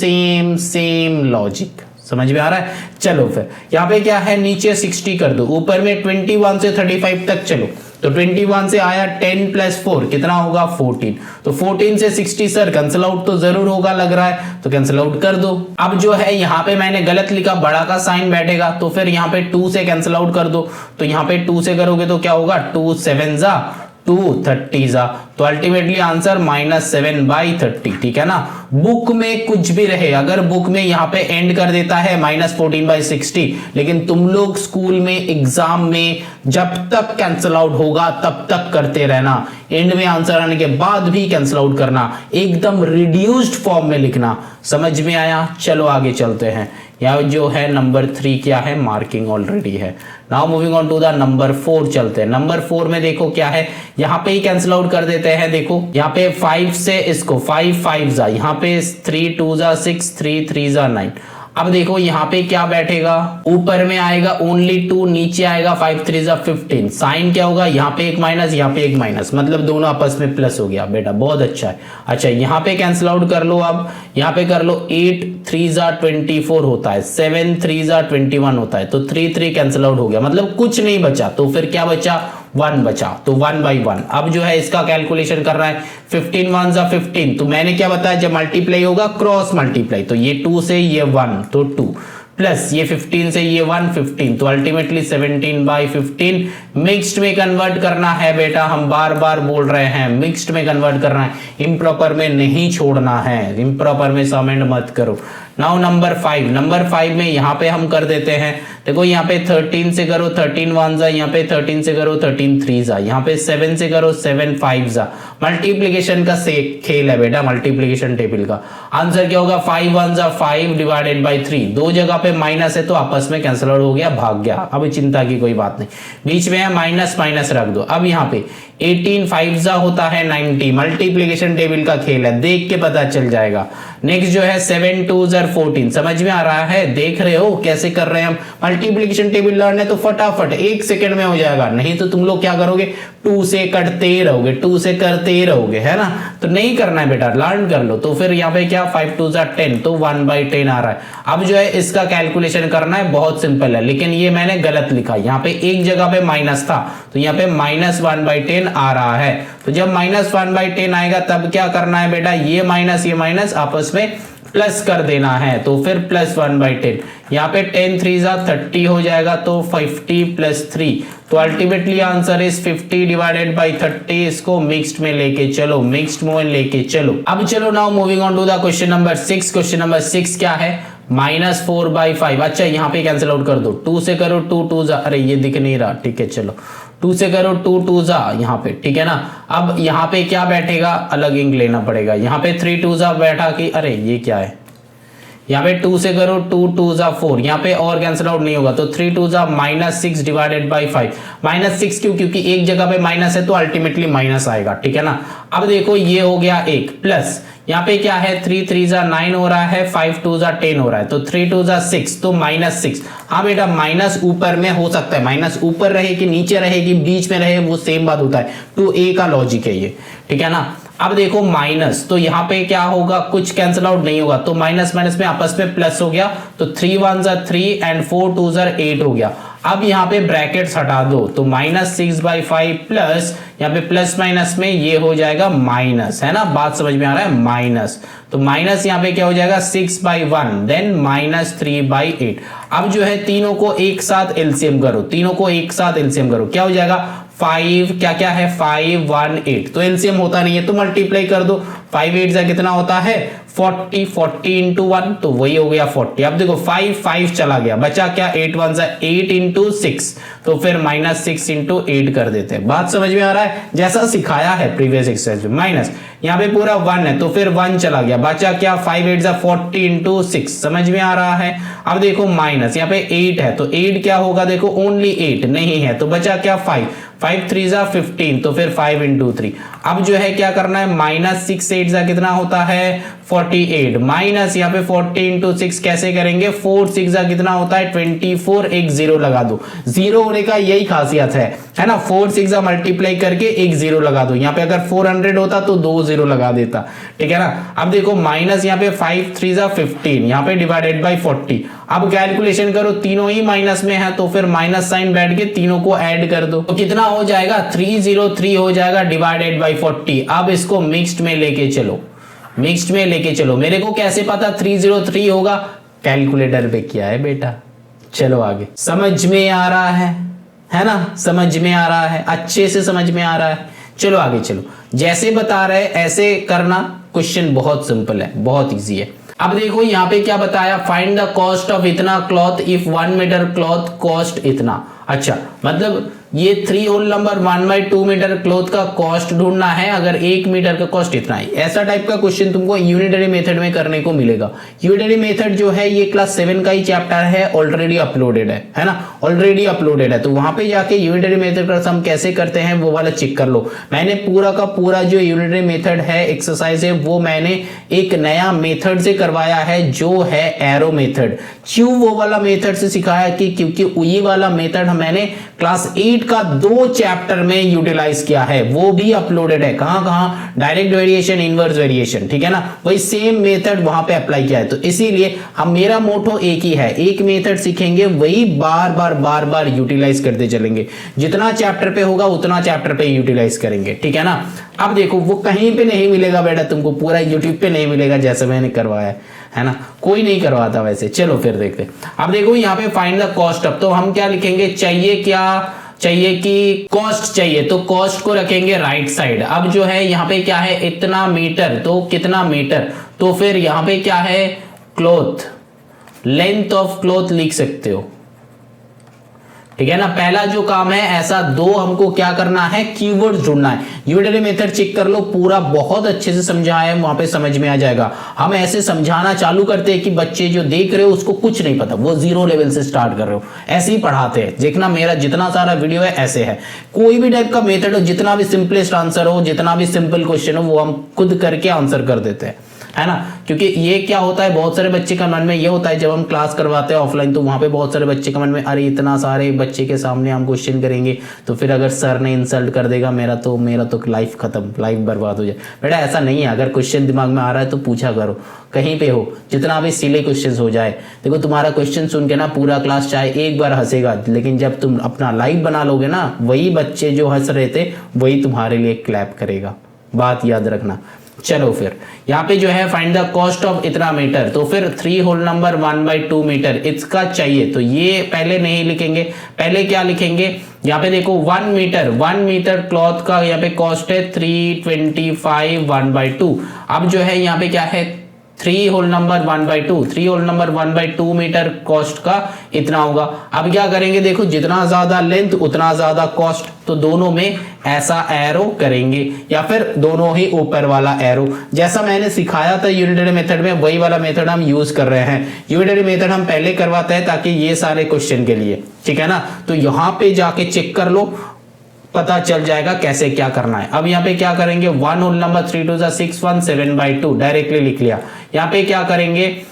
लॉजिक, समझ में आ रहा है। चलो फिर यहाँ पे क्या है, नीचे 60 कर दो, ऊपर में 21 से 35 तक चलो, तो 21 से आया 10 + 4 कितना होगा 14, तो 14 से 60 सर कैंसिल आउट तो जरूर होगा लग रहा है, तो कैंसिल आउट कर दो। अब जो है यहाँ पे मैंने गलत लिखा, बड़ा का साइन बैठेगा, तो फिर यहाँ पे 2 से कैंसिल आउट कर दो, तो यहाँ पे 2 से करोगे तो क्या होगा, 2 7 जा 2 30 जा, तो अल्टीमेटली आंसर -7/30, ठीक है ना। बुक में कुछ भी रहे, अगर बुक में यहाँ पे एंड कर देता है -14/60, लेकिन तुम लोग स्कूल में एग्जाम में जब तक कैंसिल आउट होगा तब तक करते रहना, एंड में आंसर आने के बाद भी कैंसिल आउट करना, एकदम रिड्यूस्ड फॉर्म में लिखना। समझ में आया? चलो आगे चलते हैं। यहाँ जो है नंबर 3 क्या है, मार्किंग ऑलरेडी है। Now moving on to the number 4 चलते हैं। नंबर 4 में देखो क्या है, यहाँ पे ही कैंसिल आउट कर देते हैं। देखो यहाँ पे 5 से इसको 5 5 जा, यहाँ पे 3 2 जा 6, 3 3 जा 9। अब देखो यहाँ पे क्या बैठेगा, ऊपर में आएगा ओनली 2, नीचे आएगा 5 3 जा 15। साइन क्या होगा, यहाँ पे एक माइनस, यहाँ पे एक माइनस, मतलब दोनों आपस में प्लस हो गया। बेटा बहुत अच्छा है। अच्छा यहाँ पे कैंसिल आउट कर लो, अब यहाँ पे कर लो। 8 3 जा 24 होता है, 7 3 जा 21 होता है, तो 3 3 कैंसिल आउट हो गया, मतलब कुछ नहीं बचा। तो फिर क्या बचा, 1 बचा, तो 1/1। अब जो है इसका कैलकुलेशन कर रहा है, 15 1 जा 15, तो मैंने क्या बताया, जब मल्टीप्लाई होगा क्रॉस मल्टीप्लाई, तो ये 2 से ये 1 तो 2, प्लस ये 15 से ये 1 15, तो अल्टीमेटली 17/15। मिक्स्ड में कन्वर्ट करना है बेटा, हम बार बार बोल रहे हैं मिक्स्ड में कन्वर्ट करना है, इम्प्रॉपर में नहीं छोड़ना है, इम्प्रॉपर में समेंड मत करो। नाउ नंबर 5, नंबर 5 में यहाँ पे हम कर देते हैं। देखो यहाँ पे 13 से करो 13 1 जा, यहाँ पे 13 से करो 13 3 जा, यहाँ पे 7 से करो 7 5 जा। मल्टीप्लीकेशन का से खेल है बेटा, मल्टीप्लीकेशन टेबल का। आंसर क्या होगा, 5 1 जा 5 डिवाइडेड बाई 3। दो जगह पे माइनस है तो आपस में कैंसिल आउट हो गया, भाग गया। अब चिंता की कोई बात नहीं, बीच में है माइनस माइनस रख दो। अब यहाँ पे 18 5 जा होता है 90, मल्टीप्लीकेशन टेबल का खेल है, देख के पता चल जाएगा। नेक्स्ट जो है 7 2 जा 14, समझ में आ रहा है, देख रहे हो कैसे कर रहे हैं हम। मल्टीप्लीकेशन टेबल लर्न है तो फटाफट 1 सेकंड में हो जाएगा, नहीं तो तुम लोग क्या करोगे, 2 से करते रहोगे, 2 से करते रहोगे, है ना। तो नहीं करना है बेटा, लर्न कर लो। तो फिर यहाँ पे क्या 5 2 जा 10, तो 1/10 आ रहा है। अब जो है इसका कैलकुलेशन करना है, बहुत सिंपल है, लेकिन ये मैंने गलत लिखा। यहाँ पे एक जगह पे माइनस था, तो यहाँ पे -1/10 आ रहा है। तो जब -1/10 आएगा तब क्या करना है बेटा, ये माइनस आपस में प्लस कर देना है, तो फिर +1/10। यहाँ पे 10 3 जा 30 हो जाएगा, तो 50 + 3, तो ultimately answer is 50 divided by 30। इसको मिक्स्ड में लेके चलो, मिक्स्ड में लेके चलो। अब चलो now moving on to the question number 6। Question number 6 क्या है, -4/5। अच्छा यहाँ पे कैंसिल आउट कर दो, 2 से करो 2 2 जा, अरे ये दिख नहीं रहा, ठीक है चलो 2 से करो 2 2 जा यहाँ पे, ठीक है ना। अब यहाँ पे क्या बैठेगा, अलग इंक लेना पड़ेगा। यहाँ पे 3 2 जा बैठा कि, अरे ये क्या है, यहाँ पे 2 से करो 2 2 जा 4, यहाँ पे और कैंसिल आउट नहीं होगा, तो 3 2 जा -6 डिवाइडेड बाई 5। -6 क्यों, क्योंकि एक जगह पे माइनस है तो अल्टीमेटली माइनस आएगा, ठीक है ना। अब देखो ये हो गया 1, प्लस यहाँ पे क्या है 3 3 जा 9 हो रहा है, 5 2 जा 10 हो रहा है, तो 3 2 जा 6, तो -6। हाँ बेटा माइनस ऊपर में हो सकता है, माइनस ऊपर रहे कि नीचे रहे कि बीच में रहे वो सेम बात होता है, तो ए का लॉजिक है ये, ठीक है ना। अब देखो माइनस, तो यहाँ पे क्या होगा, कुछ कैंसिल आउट नहीं होगा, तो माइनस माइनस में आपस में प्लस हो गया, तो 3 1 जा 3 एंड 4 2 जा 8 हो गया। अब यहाँ पे ब्रैकेट्स हटा दो, तो -6/5 प्लस यहाँ पे प्लस माइनस में ये हो जाएगा माइनस, है ना, बात समझ में आ रहा है, माइनस। तो माइनस यहाँ पे क्या हो जाएगा 6/1, देन -3/8। अब जो है तीनों को एक साथ एलसीएम करो, तीनों को एक साथ एलसीएम करो, क्या हो जाएगा 5 क्या क्या है 5 1 8, तो एलसीएम होता नहीं है तो मल्टीप्लाई कर दो। 5 8 जा कितना होता है 40, 40 इंटू 1, तो वही हो गया 40। अब देखो 5 5 चला गया, बचा क्या 8 1 जा 8 इंटू 6, तो फिर -6 इंटू 8 कर देते हैं। बात समझ में आ रहा है, जैसा सिखाया है प्रीवियस एक्सरसाइज में। माइनस यहाँ पे पूरा 1 है तो फिर 1 चला गया, बचा क्या 5 8 जा 40 इंटू 6, समझ में आ रहा है। अब देखो माइनस यहाँ पे 8 है, तो 8 क्या होगा, देखो ओनली 8 नहीं है, तो बचा क्या 5 5 3 जा 15, तो फिर 5 इंटू 3। अब जो है क्या करना है, -6 8 जा कितना होता है 48, माइनस यहाँ पे 40 इंटू 6 कैसे करेंगे, 4 6 जा कितना होता है 24, एक 0 लगा दो। 0 होने का यही खासियत है ना, 4 6 जा मल्टीप्लाई करके एक 0 लगा दो। यहाँ पे अगर 400 होता तो 2 0 लगा देता, ठीक है ना। अब देखो माइनस यहाँ पे 5 3 जा 15, यहाँ पे डिवाइडेड बाई 40। अब कैलकुलेशन करो, तीनों ही माइनस में है तो फिर माइनस साइन बैठ के तीनों को ऐड कर दो, तो कितना हो जाएगा 303 हो जाएगा डिवाइडेड बाई 40। अब इसको मिक्स्ड में लेके चलो, मिक्स्ड में लेके चलो। मेरे को कैसे पता 303 होगा, कैलकुलेटर पे किया है बेटा। चलो आगे, समझ में आ रहा है ना, समझ में आ रहा है, अच्छे से समझ में आ रहा है। चलो आगे चलो, जैसे बता रहे ऐसे करना, क्वेश्चन बहुत सिंपल है, बहुत इजी है। अब देखो यहाँ पे क्या बताया, फाइंड द कॉस्ट ऑफ इतना cloth if 1 metre cloth cost इतना। अच्छा, मतलब ये 3 होल नंबर 1/2 मीटर क्लॉथ का कॉस्ट ढूंढना है, अगर 1 मीटर का कॉस्ट इतना है। ऐसा टाइप का क्वेश्चन तुमको यूनिटरी मेथड में करने को मिलेगा। यूनिटरी मेथड जो है ये क्लास 7 का ही चैप्टर है, ऑलरेडी अपलोडेड है ना, ऑलरेडी अपलोडेड है। तो वहां पे जाके यूनिटरी मेथड का सम कैसे करते हैं वो वाला चेक कर लो। मैंने पूरा का पूरा जो यूनिटरी मेथड है एक्सरसाइज है वो मैंने एक नया मेथड से करवाया है, जो है एरो मेथड। क्यों वो वाला मेथड से सिखाया कि क्योंकि ये वाला मेथड मैंने क्लास 8 का 2 चैप्टर में यूटिलाइज किया है, वो भी अपलोडेड है। कहां कहां, डायरेक्ट वेरिएशन, इनवर्स वेरिएशन, ठीक है ना, वही सेम मेथड वहां पे अप्लाई किया है। तो इसीलिए हम, मेरा मोटो एक ही है, एक मेथड सीखेंगे वही बार बार यूटिलाइज करते चलेंगे। जितना चैप्टर पे होगा उतना चैप्टर पे यूटिलाइज करेंगे, ठीक है ना। अब देखो वो कहीं पे नहीं मिलेगा बेटा तुमको, पूरा यूट्यूब पे नहीं मिलेगा जैसे मैंने करवाया है ना, कोई नहीं करवाता वैसे। चलो फिर देखते, अब देखो यहाँ पे फाइंड द कॉस्ट। अब तो हम क्या लिखेंगे, चाहिए क्या, चाहिए कि कॉस्ट चाहिए, तो कॉस्ट को रखेंगे राइट साइड। अब जो है यहाँ पे क्या है, इतना मीटर, तो कितना मीटर, तो फिर यहाँ पे क्या है, क्लॉथ, लेंथ ऑफ क्लॉथ लिख सकते हो, ठीक है ना। पहला जो काम है ऐसा, दो हमको क्या करना है, कीवर्ड्स ढूंढना है। यूनिटरी मेथड चेक कर लो, पूरा बहुत अच्छे से समझाया है, वहां पे समझ में आ जाएगा। हम ऐसे समझाना चालू करते हैं कि बच्चे जो देख रहे हो उसको कुछ नहीं पता, वो 0 लेवल से स्टार्ट कर रहे हो, ऐसे ही पढ़ाते हैं। देखना मेरा जितना सारा वीडियो है ऐसे है, कोई भी टाइप का मेथड हो, जितना भी सिंपलेस्ट आंसर हो, जितना भी सिंपल क्वेश्चन हो, वो हम खुद करके आंसर कर देते हैं, है ना। क्योंकि ये क्या होता है, बहुत सारे बच्चे का मन में ये होता है, जब हम क्लास करवाते हैं ऑफलाइन तो वहां पे बहुत सारे बच्चे का मन में, अरे इतना सारे बच्चे के सामने हम क्वेश्चन करेंगे तो फिर अगर सर ने इंसल्ट कर देगा मेरा तो लाइफ खत्म, लाइफ बर्बाद हो जाए। बेटा ऐसा नहीं है, अगर क्वेश्चन दिमाग में आ रहा है तो पूछा करो, कहीं पे हो, जितना भी सिले क्वेश्चन हो जाए। देखो तुम्हारा क्वेश्चन सुन के ना पूरा क्लास चाहे एक बार हंसेगा, लेकिन जब तुम अपना लाइव बना लोगे ना, वही बच्चे जो हंस रहे थे वही तुम्हारे लिए क्लैप करेगा, बात याद रखना। चलो फिर यहाँ पे जो है फाइंड द कॉस्ट ऑफ इतना मीटर, तो फिर 3 होल नंबर 1/2 मीटर इसका चाहिए, तो ये पहले नहीं लिखेंगे, पहले क्या लिखेंगे, यहाँ पे देखो 1 मीटर क्लॉथ का यहाँ पे कॉस्ट है 325 1/2। अब जो है यहाँ पे क्या है, 3 whole number 1/2, 3 whole number 1/2 metre cost का इतना होगा। अब क्या करेंगे, देखो जितना ज्यादा लेंथ उतना ज्यादा कॉस्ट, तो दोनों में ऐसा एरो करेंगे, या फिर दोनों ही ऊपर वाला एरो, जैसा मैंने सिखाया था यूनिटरी मेथड में, वही वाला मेथड हम यूज कर रहे हैं। यूनिटरी मेथड हम पहले करवाते हैं ताकि ये सारे क्वेश्चन के लिए, ठीक है ना। तो यहाँ पे जाके चेक कर लो, पता चल जाएगा कैसे क्या करना है। अब यहाँ पे क्या करेंगे, 1 होल नंबर 3 2 6 1 7/2 डायरेक्टली लिख लिया। यहाँ पे क्या करेंगे,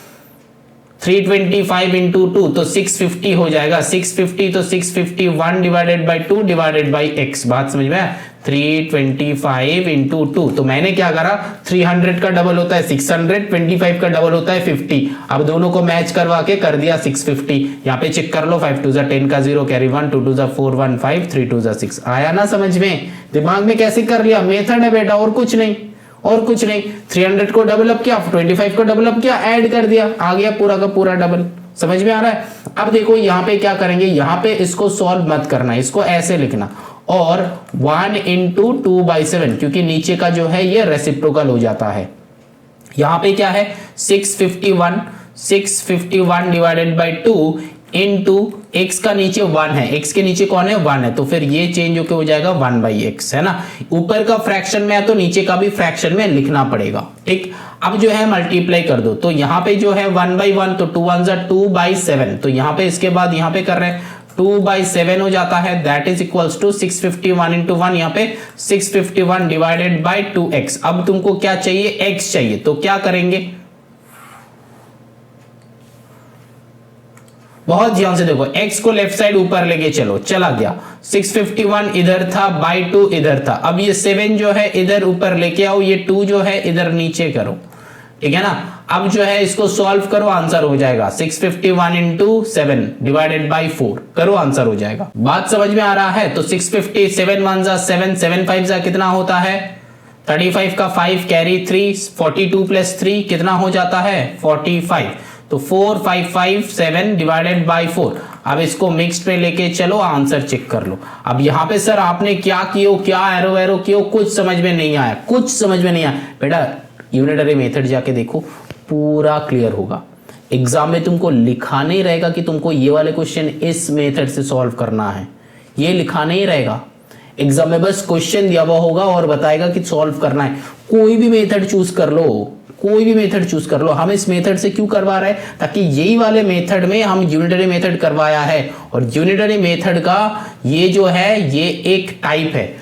325 इंटू 2 तो 650 हो जाएगा, 650 तो 650 1/2 डिवाइडेड बाई x, बात समझ में। 325 इंटू 2, तो मैंने क्या करा, 300 का डबल होता है 600, 25 का डबल होता है 50, अब दोनों को मैच करवा के कर दिया 650। यहाँ पे चेक कर लो, 5 2 10 का 0 कैरी 1, 2 2 4 1 5 3 2 6, आया ना समझ में, दिमाग में कैसे कर लिया, मेथड है बेटा, और कुछ नहीं, और कुछ नहीं। 300 को डबल अप किया, 25 को डबल अप किया, ऐड कर दिया, आ गया पूरा का पूरा डबल, समझ में आ रहा है। अब देखो यहाँ पे क्या करेंगे, यहाँ पे इसको सॉल्व मत करना, इसको ऐसे लिखना, और 1 इंटू 2/7, क्योंकि नीचे का जो है ये रेसिप्रोकल हो जाता है। यहाँ पे क्या है, 651 डिवाइडेड बाई 2 इंटू x का नीचे 1 है, x के नीचे कौन है, 1 है, तो फिर ये चेंज होके हो जाएगा 1/x, है ना। ऊपर का फ्रैक्शन में है तो नीचे का भी फ्रैक्शन में लिखना पड़ेगा, ठीक। अब जो है मल्टीप्लाई कर दो, तो यहाँ पे जो है 1/1, तो 2 1 2/7, तो यहाँ पे इसके बाद यहाँ पे कर रहे हैं 2/7 हो जाता है, that is equals to 651 into 1, यहाँ पे 651 डिवाइडेड बाई 2x। अब तुमको क्या चाहिए, x चाहिए, तो क्या करेंगे, बहुत ध्यान से देखो, x को लेफ्ट साइड ऊपर लेके चलो, चला गया, 651 इधर था, बाई 2 इधर था। अब ये 7 जो है इधर ऊपर लेके आओ, ये 2 जो है इधर नीचे करो, ठीक है ना। अब जो है इसको सॉल्व करो, आंसर हो जाएगा 651 इंटू 7 डिवाइडेड बाई 4, करो आंसर हो जाएगा। बात समझ में आ रहा है, तो 650 7 1 7 7 5 जा कितना होता है, 35 का 5 कैरी 3, 42 प्लस 3 कितना हो जाता है 45, तो 4 5 5 7 डिवाइडेड बाय 4। अब इसको मिक्स्ड पे लेके चलो, आंसर चेक कर लो। अब यहाँ पे सर आपने क्या कियो, क्या एरो एरो कियो, कुछ समझ में नहीं आया, कुछ समझ में नहीं आया बेटा, यूनिटरी मेथड जाके देखो, पूरा क्लियर होगा। एग्जाम में तुमको लिखा नहीं रहेगा कि तुमको ये वाले क्वेश्चन इस मेथड से सॉल्व करना है, ये लिखा नहीं रहेगा। एग्जाम में बस क्वेश्चन दिया हुआ होगा और बताएगा कि सॉल्व करना है। कोई भी मेथड चूज कर लो, कोई भी मेथड चूज कर लो। हम इस मेथड से क्यों करवा रहे हैं, ताकि यही वाले मेथड में हम यूनिटरी मेथड करवाया है, और यूनिटरी मेथड का ये जो है ये एक टाइप है।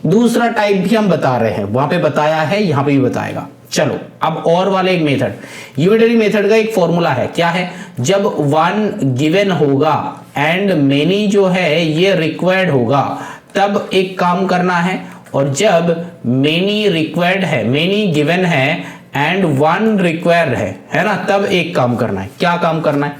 दूसरा टाइप भी हम बता रहे हैं, वहां पे बताया है, यहां पे भी बताएगा। चलो अब और वाले एक मेथड, यूनिटरी मेथड का एक फॉर्मूला है, क्या है, जब वन गिवन होगा एंड मेनी जो है ये रिक्वायर्ड होगा तब एक काम करना है, और जब मेनी रिक्वायर्ड है, मेनी गिवन है एंड वन रिक्वायर्ड है ना, तब एक काम करना है। क्या काम करना है,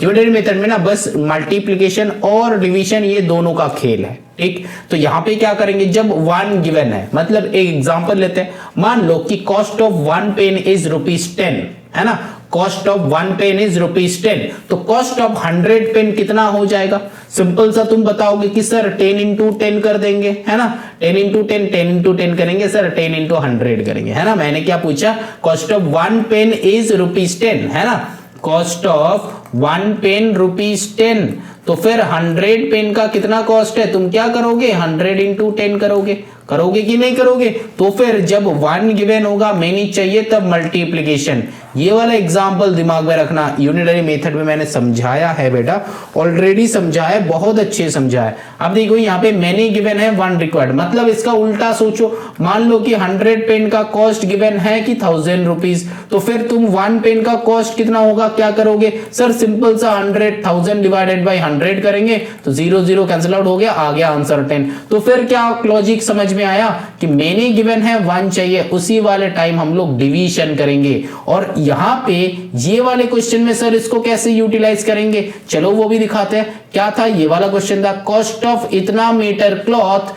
यूनिटरी मेथड में ना बस मल्टीप्लिकेशन और डिवीजन ये दोनों का खेल है, ठीक। तो यहां पे क्या करेंगे, जब वन गिवन है, मतलब एक एग्जांपल लेते हैं, मान लो कि cost of one pen is ₹10, है ना, cost of one pen is ₹10, तो कॉस्ट ऑफ 100 पेन कितना हो जाएगा। सिंपल सा तुम बताओगे कि सर 10 इंटू 10 कर देंगे, है ना, 10 इंटू 10, 10 इंटू 10 करेंगे सर, 10 इंटू 100 करेंगे, है ना। मैंने क्या पूछा, cost of one pen is ₹10, है ना, कॉस्ट ऑफ वन पेन ₹10, तो फिर 100 पेन का कितना कॉस्ट है, तुम क्या करोगे, 100 इंटू 10 करोगे कि नहीं करोगे। तो फिर जब वन गिवन होगा, मेनी चाहिए, तब मल्टीप्लिकेशन। ये वाला एग्जांपल दिमाग में रखना, यूनिटरी मेथड में मैंने समझाया है बेटा, ऑलरेडी समझाया है, बहुत अच्छे समझाया। अब देखो यहाँ पे मेनी गिवन है, वन रिक्वायर्ड, मतलब इसका उल्टा सोचो, मान लो कि 100 पेन का कॉस्ट गिवन है कि 1000 रुपीज, तो फिर तुम वन पेन का कॉस्ट कितना होगा, क्या करोगे सर, सिंपल सा 100,000 डिवाइडेड बाई 100 करेंगे, तो 0 0 कैंसिल आउट हो गया, आ गया आंसर 10। तो फिर क्या लॉजिक समझ में आया कि मेनी गिवन है, वन चाहिए, उसी वाले टाइम हम लोग डिवीजन करेंगे। और यहां पे ये वाले क्वेश्चन में सर इसको कैसे यूटिलाइज करेंगे, चलो वो भी दिखाते हैं। क्या था, ये वाला क्वेश्चन था, कॉस्ट ऑफ इतना मीटर क्लॉथ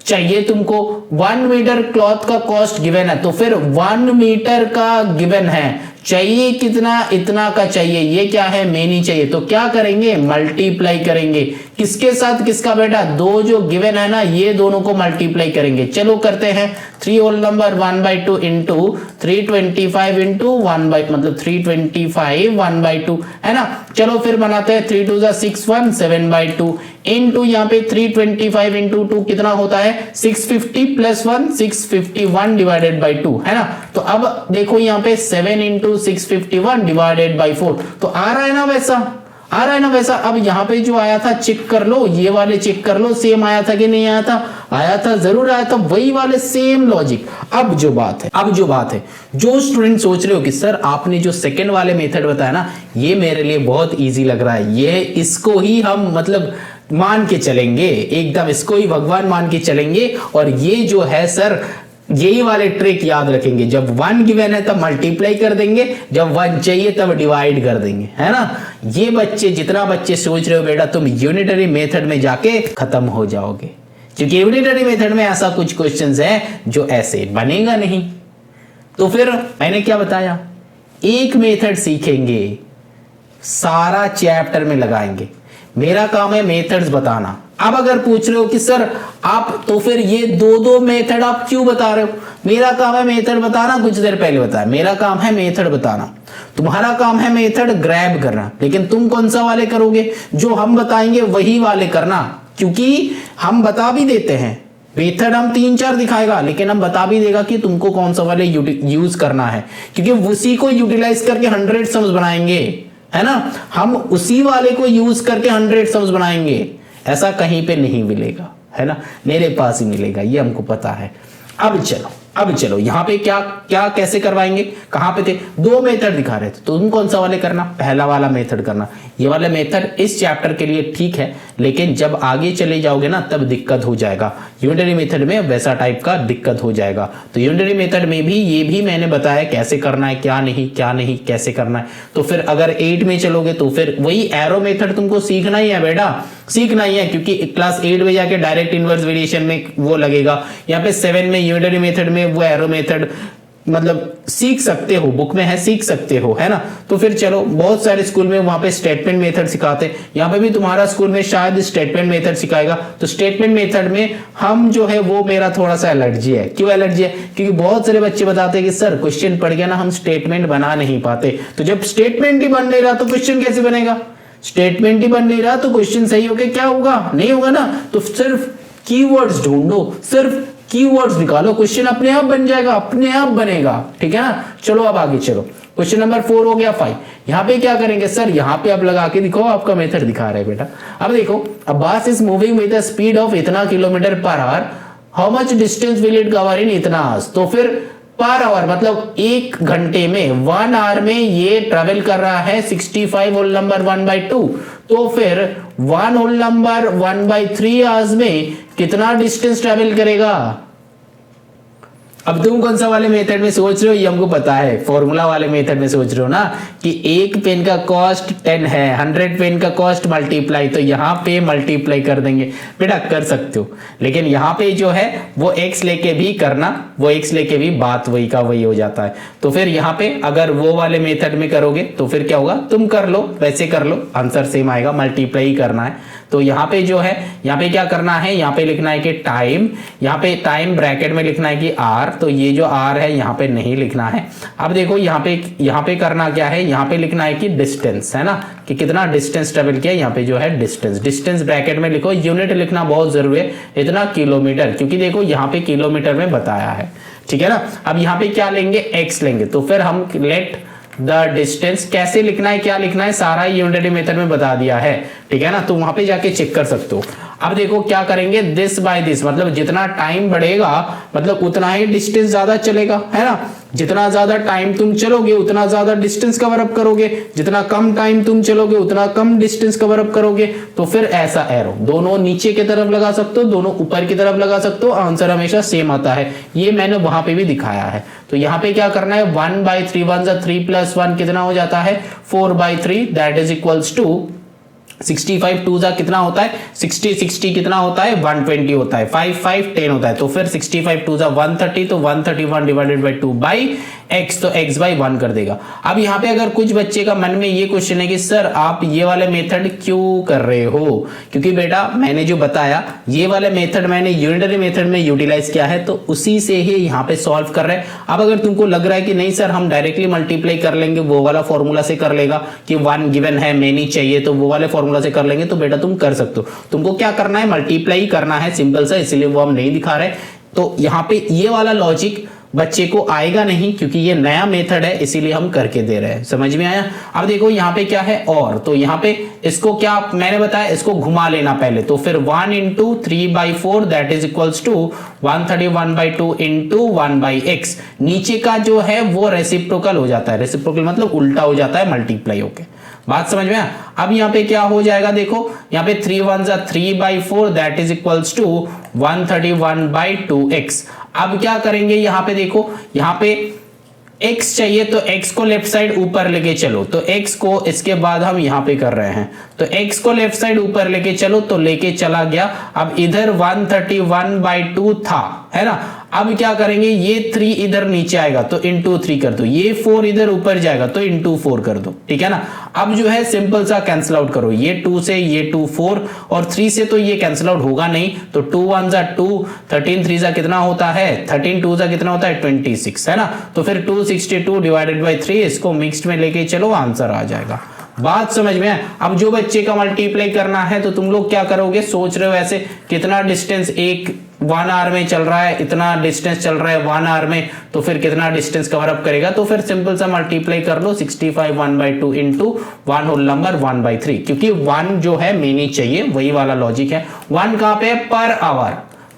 चाहिए तुमको, 1 मीटर क्लॉथ का कॉस्ट गिवन है, तो फिर 1 मीटर का गिवन है, चाहिए कितना, इतना का चाहिए, ये क्या है, मेनी चाहिए, तो क्या करेंगे, मल्टीप्लाई करेंगे, किसके साथ किसका बेटा, दो जो गिवन है ना, ये दोनों को मल्टीप्लाई करेंगे। चलो करते हैं, 3 होल नंबर 1/2 इंटू 325 इंटू 1/, मतलब 325 1/2, है ना। चलो फिर बनाते हैं, 3 2 6 1 7/2 इंटू यहाँ पे 325 इंटू 2 कितना होता है, 650 प्लस 1 651 डिवाइडेड बाई 2, है ना। तो अब देखो यहाँ पे 7 इंटू 651 डिवाइडेड बाई 4, तो आ रहा है ना वैसा, आ रहा है ना वैसा। अब यहाँ पे जो आया था चेक कर लो, ये वाले चेक कर लो, सेम आया था कि नहीं आया था, आया था, जरूर आया था, वही वाले सेम लॉजिक। अब जो बात है, जो स्टूडेंट सोच रहे हो कि सर आपने जो सेकंड वाले मेथड बताया ना, ये मेरे लिए बहुत इजी लग रहा है, ये इसको ही हम मतलब मान के चलेंगे, एकदम इसको ही भगवान मान के चलेंगे, और ये जो है सर यही वाले ट्रिक याद रखेंगे, जब वन गिवन है तब मल्टीप्लाई कर देंगे, जब वन चाहिए तब डिवाइड कर देंगे, है ना। ये बच्चे, जितना बच्चे सोच रहे हो बेटा तुम यूनिटरी मेथड में जाके खत्म हो जाओगे, क्योंकि यूनिटरी मेथड में ऐसा कुछ क्वेश्चंस है जो ऐसे बनेगा नहीं। तो फिर मैंने क्या बताया, एक मेथड सीखेंगे, सारा चैप्टर में लगाएंगे, मेरा काम है मेथड्स बताना। अब अगर पूछ रहे हो कि सर आप तो फिर ये दो मेथड आप क्यों बता रहे हो, मेरा काम है मेथड बताना, कुछ देर पहले बताया, मेरा काम है मेथड बताना, तुम्हारा काम है मेथड ग्रैब करना। लेकिन तुम कौन सा वाले करोगे, जो हम बताएंगे वही वाले करना, क्योंकि हम बता भी देते हैं, मेथड हम 3-4 दिखाएगा, लेकिन हम बता भी देगा कि तुमको कौन सा वाले यूज करना है, क्योंकि उसी को यूटिलाइज करके 100 सम्स बनाएंगे, है ना। हम उसी वाले को यूज करके 100 सम्स बनाएंगे, ऐसा कहीं पे नहीं मिलेगा, है ना, मेरे पास ही मिलेगा, ये हमको पता है। अब चलो यहाँ पे क्या कैसे करवाएंगे, कहां पे थे, 2 मेथड दिखा रहे थे, तो तुम कौन सा वाले करना, पहला वाला मेथड करना। ये वाला मेथड इस चैप्टर के लिए ठीक है, लेकिन जब आगे चले जाओगे ना तब दिक्कत हो जाएगा, यूनिटरी मेथड में वैसा टाइप का दिक्कत हो जाएगा। तो यूनिटरी मेथड में भी ये भी मैंने बताया कैसे करना है, क्या नहीं कैसे करना है। तो फिर अगर 8 में चलोगे तो फिर वही एरो मेथड तुमको सीखना ही है बेटा, सीखना ही है, क्योंकि क्लास 8 में जाके डायरेक्ट इनवर्स वेरिएशन में वो लगेगा। यहाँ पे 7 में यूनिटरी मेथड में वो एरो मेथड मतलब सीख सकते हो, बुक में है सीख सकते हो, है ना। तो फिर चलो, बहुत सारे स्कूल में वहां पे स्टेटमेंट मेथड सिखाते हैं, यहाँ पे भी तुम्हारा स्कूल में शायद स्टेटमेंट मेथड सिखाएगा। तो स्टेटमेंट मेथड में हम जो है वो मेरा थोड़ा सा एलर्जी है। क्यों एलर्जी है? क्योंकि बहुत सारे बच्चे बताते हैं कि सर क्वेश्चन पढ़ गया ना, हम स्टेटमेंट बना नहीं पाते। तो जब स्टेटमेंट ही बन नहीं रहा तो क्वेश्चन कैसे बनेगा? स्टेटमेंट ही बन नहीं रहा तो क्वेश्चन सही होके क्या होगा? नहीं होगा ना। तो सिर्फ कीवर्ड्स ढूंढो, सिर्फ कीवर्ड्स निकालो, क्वेश्चन अपने आप बन जाएगा, अपने आप बनेगा, ठीक है ना। चलो अब आगे चलो, क्वेश्चन नंबर 4 हो गया 5। यहाँ पे क्या करेंगे सर? यहाँ पे आप लगा के दिखाओ, आपका मेथड दिखा रहे बेटा। अब देखो, a bus is moving with the speed of इतना kilometre per hour, how much distance will it cover in इतना आवर्स। तो फिर पर आवर मतलब 1 घंटे में, 1 आवर में ये ट्रेवल कर रहा है 65 होल नंबर 1/2। तो फिर 1 होल नंबर 1/3 आवर्स में कितना डिस्टेंस ट्रेवल करेगा? अब तुम कौन सा वाले मेथड में सोच रहे हो? ये हमको पता है, फॉर्मूला वाले मेथड में सोच रहे हो ना कि 1 पेन का कॉस्ट 10 है, 100 पेन का कॉस्ट मल्टीप्लाई, तो यहाँ पे मल्टीप्लाई कर देंगे। बेटा कर सकते हो, लेकिन यहाँ पे जो है वो x लेके भी करना, वो x लेके भी बात वही का वही हो जाता है। तो फिर यहाँ पे अगर वो वाले मेथड में करोगे तो फिर क्या होगा? तुम कर लो, वैसे कर लो, आंसर सेम आएगा, मल्टीप्लाई करना है। तो यहाँ पे जो है, यहाँ पे क्या करना है? यहाँ पे लिखना है कि टाइम, यहाँ पे टाइम ब्रैकेट में लिखना है कि r, तो ये जो r है यहाँ पे नहीं लिखना है। अब देखो यहाँ पे करना क्या है? यहाँ पे लिखना है कि डिस्टेंस, है ना, कि कितना डिस्टेंस ट्रेवल किया। यहाँ पे जो है डिस्टेंस ब्रैकेट में लिखो, यूनिट लिखना बहुत जरूरी है, इतना किलोमीटर, क्योंकि देखो यहाँ पे किलोमीटर में बताया है, ठीक है ना। अब यहाँ पे क्या लेंगे? x लेंगे। तो फिर हम लेट द डिस्टेंस, कैसे लिखना है, क्या लिखना है, सारा यूनिटरी मेथड में बता दिया है, ठीक है ना। तो वहां पे जाके चेक कर सकते हो। अब देखो क्या करेंगे? दिस बाय दिस, मतलब जितना टाइम बढ़ेगा मतलब उतना ही डिस्टेंस ज्यादा चलेगा, है ना। जितना ज्यादा टाइम तुम चलोगे उतना ज्यादा डिस्टेंस कवर अप करोगे, जितना कम टाइम तुम चलोगे उतना कम डिस्टेंस कवर अप करोगे। तो फिर ऐसा एरो दोनों नीचे की तरफ लगा सकते हो, दोनों ऊपर की तरफ लगा सकते हो, आंसर हमेशा सेम आता है। ये मैंने वहां पे भी दिखाया है। तो यहाँ पे क्या करना है? 1/3, 1 + 3 + 1 कितना हो जाता है? 4/3, दैट इज इक्वल्स टू 65 2 जा कितना होता है? 60 कितना होता है? 120 होता है, 5 5 10 होता है। तो फिर 65 2 जा 130, तो 131 डिवाइडेड बाय 2 बाई x, तो x बाई 1 कर देगा। अब यहाँ पे अगर कुछ बच्चे का मन में ये क्वेश्चन है कि सर आप ये वाले मेथड क्यों कर रहे हो? क्योंकि बेटा मैंने जो बताया ये वाले मेथड मैंने यूनिटरी मेथड में यूटिलाइज किया है, तो उसी से ही यहाँ पे सॉल्व कर रहे हैं। अब अगर तुमको लग रहा है कि नहीं सर हम डायरेक्टली मल्टीप्लाई कर लेंगे, वो वाला फॉर्मूला से कर लेगा कि 1 गिवन है मेनी चाहिए, तो वो वाले फॉर्मूला से कर लेंगे, तो बेटा तुम कर सकते हो। तुमको क्या करना है? मल्टीप्लाई करना है, सिंपल सा, इसलिए वो हम नहीं दिखा रहे। तो यहाँ पे ये वाला लॉजिक बच्चे को आएगा नहीं, क्योंकि ये नया मेथड है, इसीलिए हम करके दे रहे हैं। समझ में आया? अब देखो यहाँ पे क्या है और, तो यहाँ पे इसको क्या मैंने बताया, इसको घुमा लेना पहले। तो फिर 1 × 3/4 that is equals to 131/2 × 1/x। नीचे का जो है वो रेसिप्रोकल हो जाता है, रेसिप्रोकल मतलब उल्टा हो जाता है मल्टीप्लाई होके। बात समझ में आया? अब यहाँ पे क्या हो जाएगा? देखो यहाँ पे 3 1 जा 3/4 that is equals to 131/2x। अब क्या करेंगे? यहाँ पे देखो, यहाँ पे x चाहिए तो x को लेफ्ट साइड ऊपर लेके चलो, तो x को इसके बाद हम यहाँ पे कर रहे हैं, तो x को लेफ्ट साइड ऊपर लेके चलो, तो लेके चला गया। अब इधर 131/2 था, है ना। अब क्या करेंगे? ये 3 इधर नीचे आएगा तो इंटू 3 कर दो, ये 4 इधर ऊपर जाएगा तो इंटू 4 कर दो, ठीक है ना। अब जो है सिंपल सा कैंसिल आउट करो, ये 2 से ये 2 4 और 3 से तो ये कैंसिल आउट होगा नहीं, तो 2 1 जा 2, 13 3 जा कितना होता है? 13 2 जा कितना होता है? 26, है ना। तो फिर 262 डिवाइडेड बाई 3, इसको मिक्स्ड में लेके चलो, आंसर आ जाएगा। बात समझ में है? अब जो बच्चे का मल्टीप्लाई करना है तो तुम लोग क्या करोगे? सोच रहे हो ऐसे, कितना डिस्टेंस 1 आवर में चल रहा है, इतना डिस्टेंस चल रहा है 1 आवर में, तो फिर कितना डिस्टेंस कवर अप करेगा? तो फिर सिंपल सा मल्टीप्लाई कर लो, 65 1/2 इंटू 1 होल नंबर 1/3, क्योंकि 1 जो है मेनी चाहिए, वही वाला लॉजिक है। 1 कहां पे?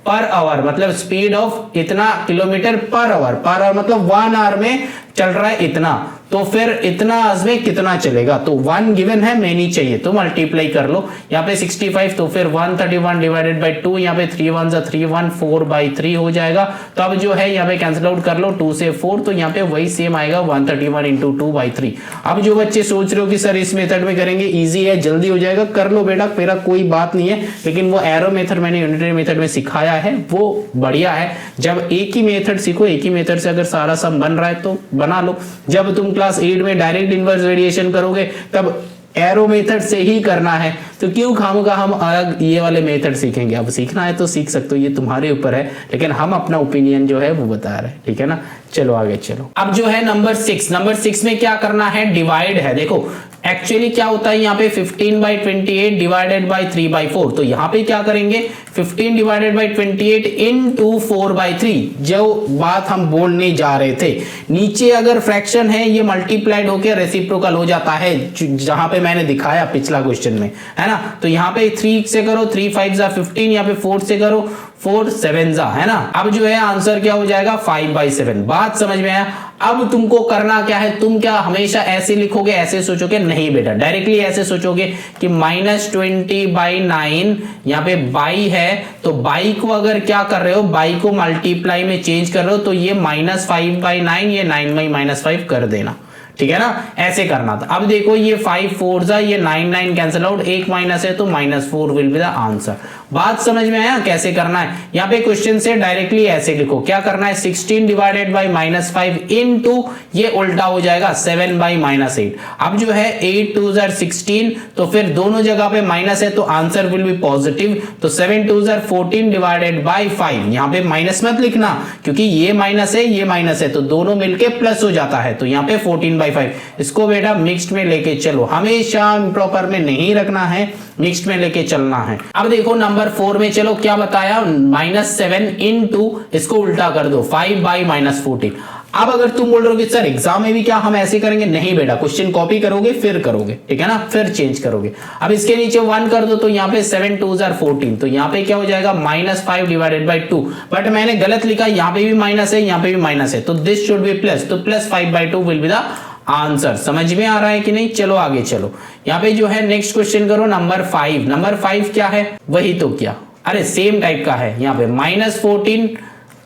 पर आवर मतलब स्पीड ऑफ इतना किलोमीटर पर आवर मतलब 1 आवर में चल रहा है इतना, तो फिर इतना में कितना चलेगा, तो 1 गिवन है, मेनी चाहिए, तो मल्टीप्लाई कर लो। यहाँ पे 65 तो फिर 131 डिवाइडेड बाई 2, यहाँ पे 3 1 जा 3 1 4/3 हो जाएगा। तो अब जो है यहाँ पे कैंसिल आउट कर लो 2 से 4, तो यहाँ पे वही सेम आएगा 131 इंटू 2/3। अब जो बच्चे सोच रहे हो कि सर इस मेथड में करेंगे, इजी है, जल्दी हो जाएगा, कर लो बेटा, मेरा कोई बात नहीं है, लेकिन वो एरो मेथड मैंने यूनिटरी मेथड में सिखाया है वो बढ़िया है। जब एक ही मेथड सीखो, एक ही मेथड से अगर सारा सम बन रहा है तो बना लो। जब तुम क्लास 8 में डायरेक्ट इनवर्स वेरिएशन करोगे तब एरो मेथड से ही करना है, तो क्यों खामखा हम अलग ये वाले मेथड सीखेंगे। अब सीखना है तो सीख सकते हो, ये तुम्हारे ऊपर है, लेकिन हम अपना ओपिनियन जो है वो बता रहे हैं, ठीक है ना। चलो आगे चलो। अब जो है नंबर 6 में क्या करना है, डिवाइड है। देखो एक्चुअली क्या होता है यहाँ पे 15/28 डिवाइडेड बाई 3/4, तो यहाँ पे क्या करेंगे 15 डिवाइडेड बाई 28 इनटू 4/3, जो बात हम बोलने जा रहे थे। नीचे अगर फ्रैक्शन है ये मल्टीप्लाइड होकर रेसिप्रोकल हो जाता है, जहां पे मैंने दिखाया पिछला क्वेश्चन में, है ना। तो यहाँ पे 3 से करो 3 5 जा 15, यहाँ पे 4 से करो 4 7 जा, है ना। अब जो है आंसर क्या हो जाएगा 5/7। बात समझ में आया। अब तुमको करना क्या है, तुम क्या हमेशा ऐसे लिखोगे, ऐसे सोचोगे, नहीं बेटा, डायरेक्टली ऐसे सोचोगे कि -20/9, यहाँ पे बाई है, तो बाई को अगर क्या कर रहे हो, बाई को मल्टीप्लाई में चेंज कर रहे हो, तो ये -5/9, ये 9/-5 कर देना, ठीक है ना, ऐसे करना था। अब देखो ये 5 4 जा, ये 9 9 कैंसिल आउट, एक माइनस है तो -4 विल बी द आंसर। बात समझ में आया कैसे करना है। यहाँ पे क्वेश्चन से डायरेक्टली ऐसे लिखो, क्या करना है 16 डिवाइडेड बाई -5 इनटू, ये उल्टा हो जाएगा 7/-8। अब जो है 8 2 जा 16, तो फिर दोनों जगह पे माइनस है तो आंसर विल बी पॉजिटिव, तो 7 2 जा 14 डिवाइडेड बाई 5। यहाँ पे माइनस मत लिखना क्योंकि ये माइनस है, ये माइनस है, तो दोनों मिलके प्लस हो जाता है, तो यहाँ पे 14/5। इसको बेटा मिक्स्ड में लेके चलो, हमेशा प्रॉपर में नहीं रखना है, मिक्स्ड में लेके चलना है। अब देखो नंबर 4 में चलो क्या बताया, -7 इनटू, इसको उल्टा कर दो 5/-14। अब अगर तुम बोल रहे हो कि सर एग्जाम में भी क्या हम ऐसे करेंगे, नहीं बेटा, क्वेश्चन कॉपी करोगे फिर करोगे, ठीक है ना, फिर चेंज करोगे। अब इसके नीचे 1 कर दो, तो यहाँ पे 7 2 जा 14, तो यहाँ पे क्या हो जाएगा -5 डिवाइडेड बाई 2, बट मैंने गलत लिखा, यहाँ पे भी माइनस है, यहाँ पे भी माइनस है, तो दिस शुड बी प्लस, तो +5/2 विल बी द आंसर। समझ में आ रहा है कि नहीं। चलो आगे चलो। यहाँ पे जो है नेक्स्ट क्वेश्चन करो नंबर 5। नंबर 5 क्या है, वही तो क्या, अरे सेम टाइप का है। यहाँ पे -14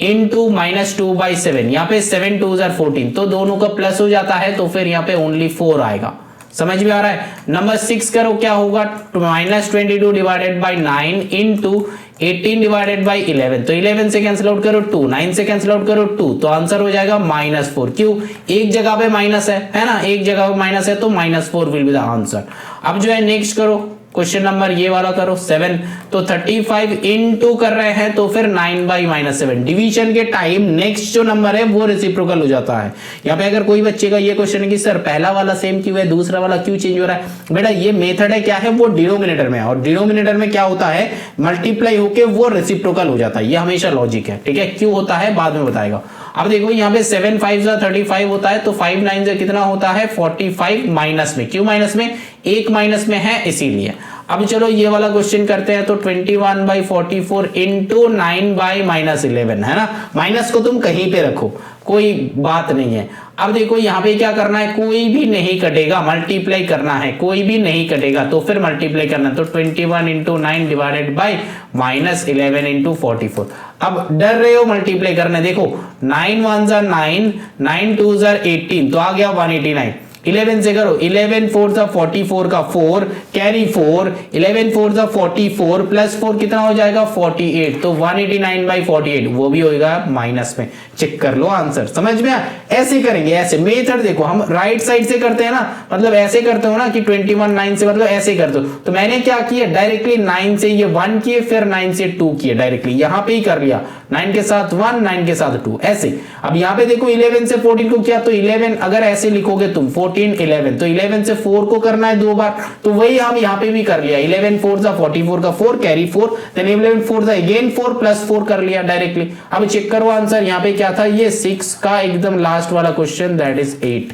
इंटू -2/7, यहाँ पे 7 2 जा 14, तो दोनों का प्लस हो जाता है, तो फिर यहाँ पे ओनली 4 आएगा। समझ में आ रहा है। नंबर 6 करो, क्या होगा -22 divided by 9 into 18 divided by 11, तो 11 से कैंसिल आउट करो 2, 9 से कैंसिल आउट करो 2, तो आंसर हो जाएगा -4। क्यों, एक जगह पे माइनस है ना, एक जगह पे माइनस है, तो -4 विल बी द आंसर। अब जो है नेक्स्ट करो क्वेश्चन नंबर ये वाला करो 7, तो 35 इनटू कर रहे हैं, तो फिर 9/-7। डिवीजन के टाइम नेक्स्ट जो नंबर है वो रेसिप्रोकल हो जाता है। यहाँ पे अगर कोई बच्चे का ये क्वेश्चन है कि सर पहला वाला सेम क्यों है, दूसरा वाला क्यों चेंज हो रहा है, बेटा ये मेथड है क्या है, वो डिनोमिनेटर में है, और डिनोमिनेटर में क्या होता है, मल्टीप्लाई होके वो रेसिप्रोकल हो जाता है, ये हमेशा लॉजिक है, ठीक है। क्यों होता है बाद में बताएगा। अब देखो यहाँ पे 7 5 जा 35 होता है, तो 5 9 जा कितना होता है 45, माइनस में, क्यों माइनस में, एक माइनस में है इसीलिए। अब चलो ये वाला क्वेश्चन करते हैं, तो 21/44 इंटू 9/-11, है ना। माइनस को तुम कहीं पे रखो, कोई बात नहीं है। अब देखो यहाँ पे क्या करना है, कोई भी नहीं कटेगा, मल्टीप्लाई करना है, कोई भी नहीं कटेगा, तो फिर मल्टीप्लाई करना है, तो 21 इंटू 9 डिवाइडेड बाई -11 इंटू 44। अब डर रहे हो मल्टीप्लाई करने, देखो 9 1 जा 9, 9 2 जा 18, तो आ गया 189। 11 से करो, 11 4 जा 44 का 4 कैरी 4, 11 4 जा 44 प्लस 4 कितना हो जाएगा 48, तो 189/48 वो भी होगा माइनस में। चेक कर लो आंसर। समझ में आया। ऐसे करेंगे, ऐसे मेथड देखो हम राइट साइड से करते हैं ना, मतलब ऐसे करते हो ना कि 21 9 से, मतलब ऐसे करते हो। तो मैंने क्या किया, डायरेक्टली 9 से ये 1 किए, फिर 9 से 2 किए, डायरेक्टली यहां पे ही कर लिया, 9 के साथ 1 9 के साथ 2 ऐसे। अब यहाँ पे देखो 11 से 14 को किया, तो 11 अगर ऐसे लिखोगे तुम 14 11, तो 11 से 4 को करना है 2 बार, तो वही हम यहाँ पे भी कर लिया, 11 4 जा 44 का 4 कैरी 4, देन 11 4 जा अगेन 4 प्लस 4 कर लिया डायरेक्टली। अब चेक करो आंसर, यहाँ पे क्या था, ये 6 का एकदम लास्ट वाला क्वेश्चन, दैट इज 8।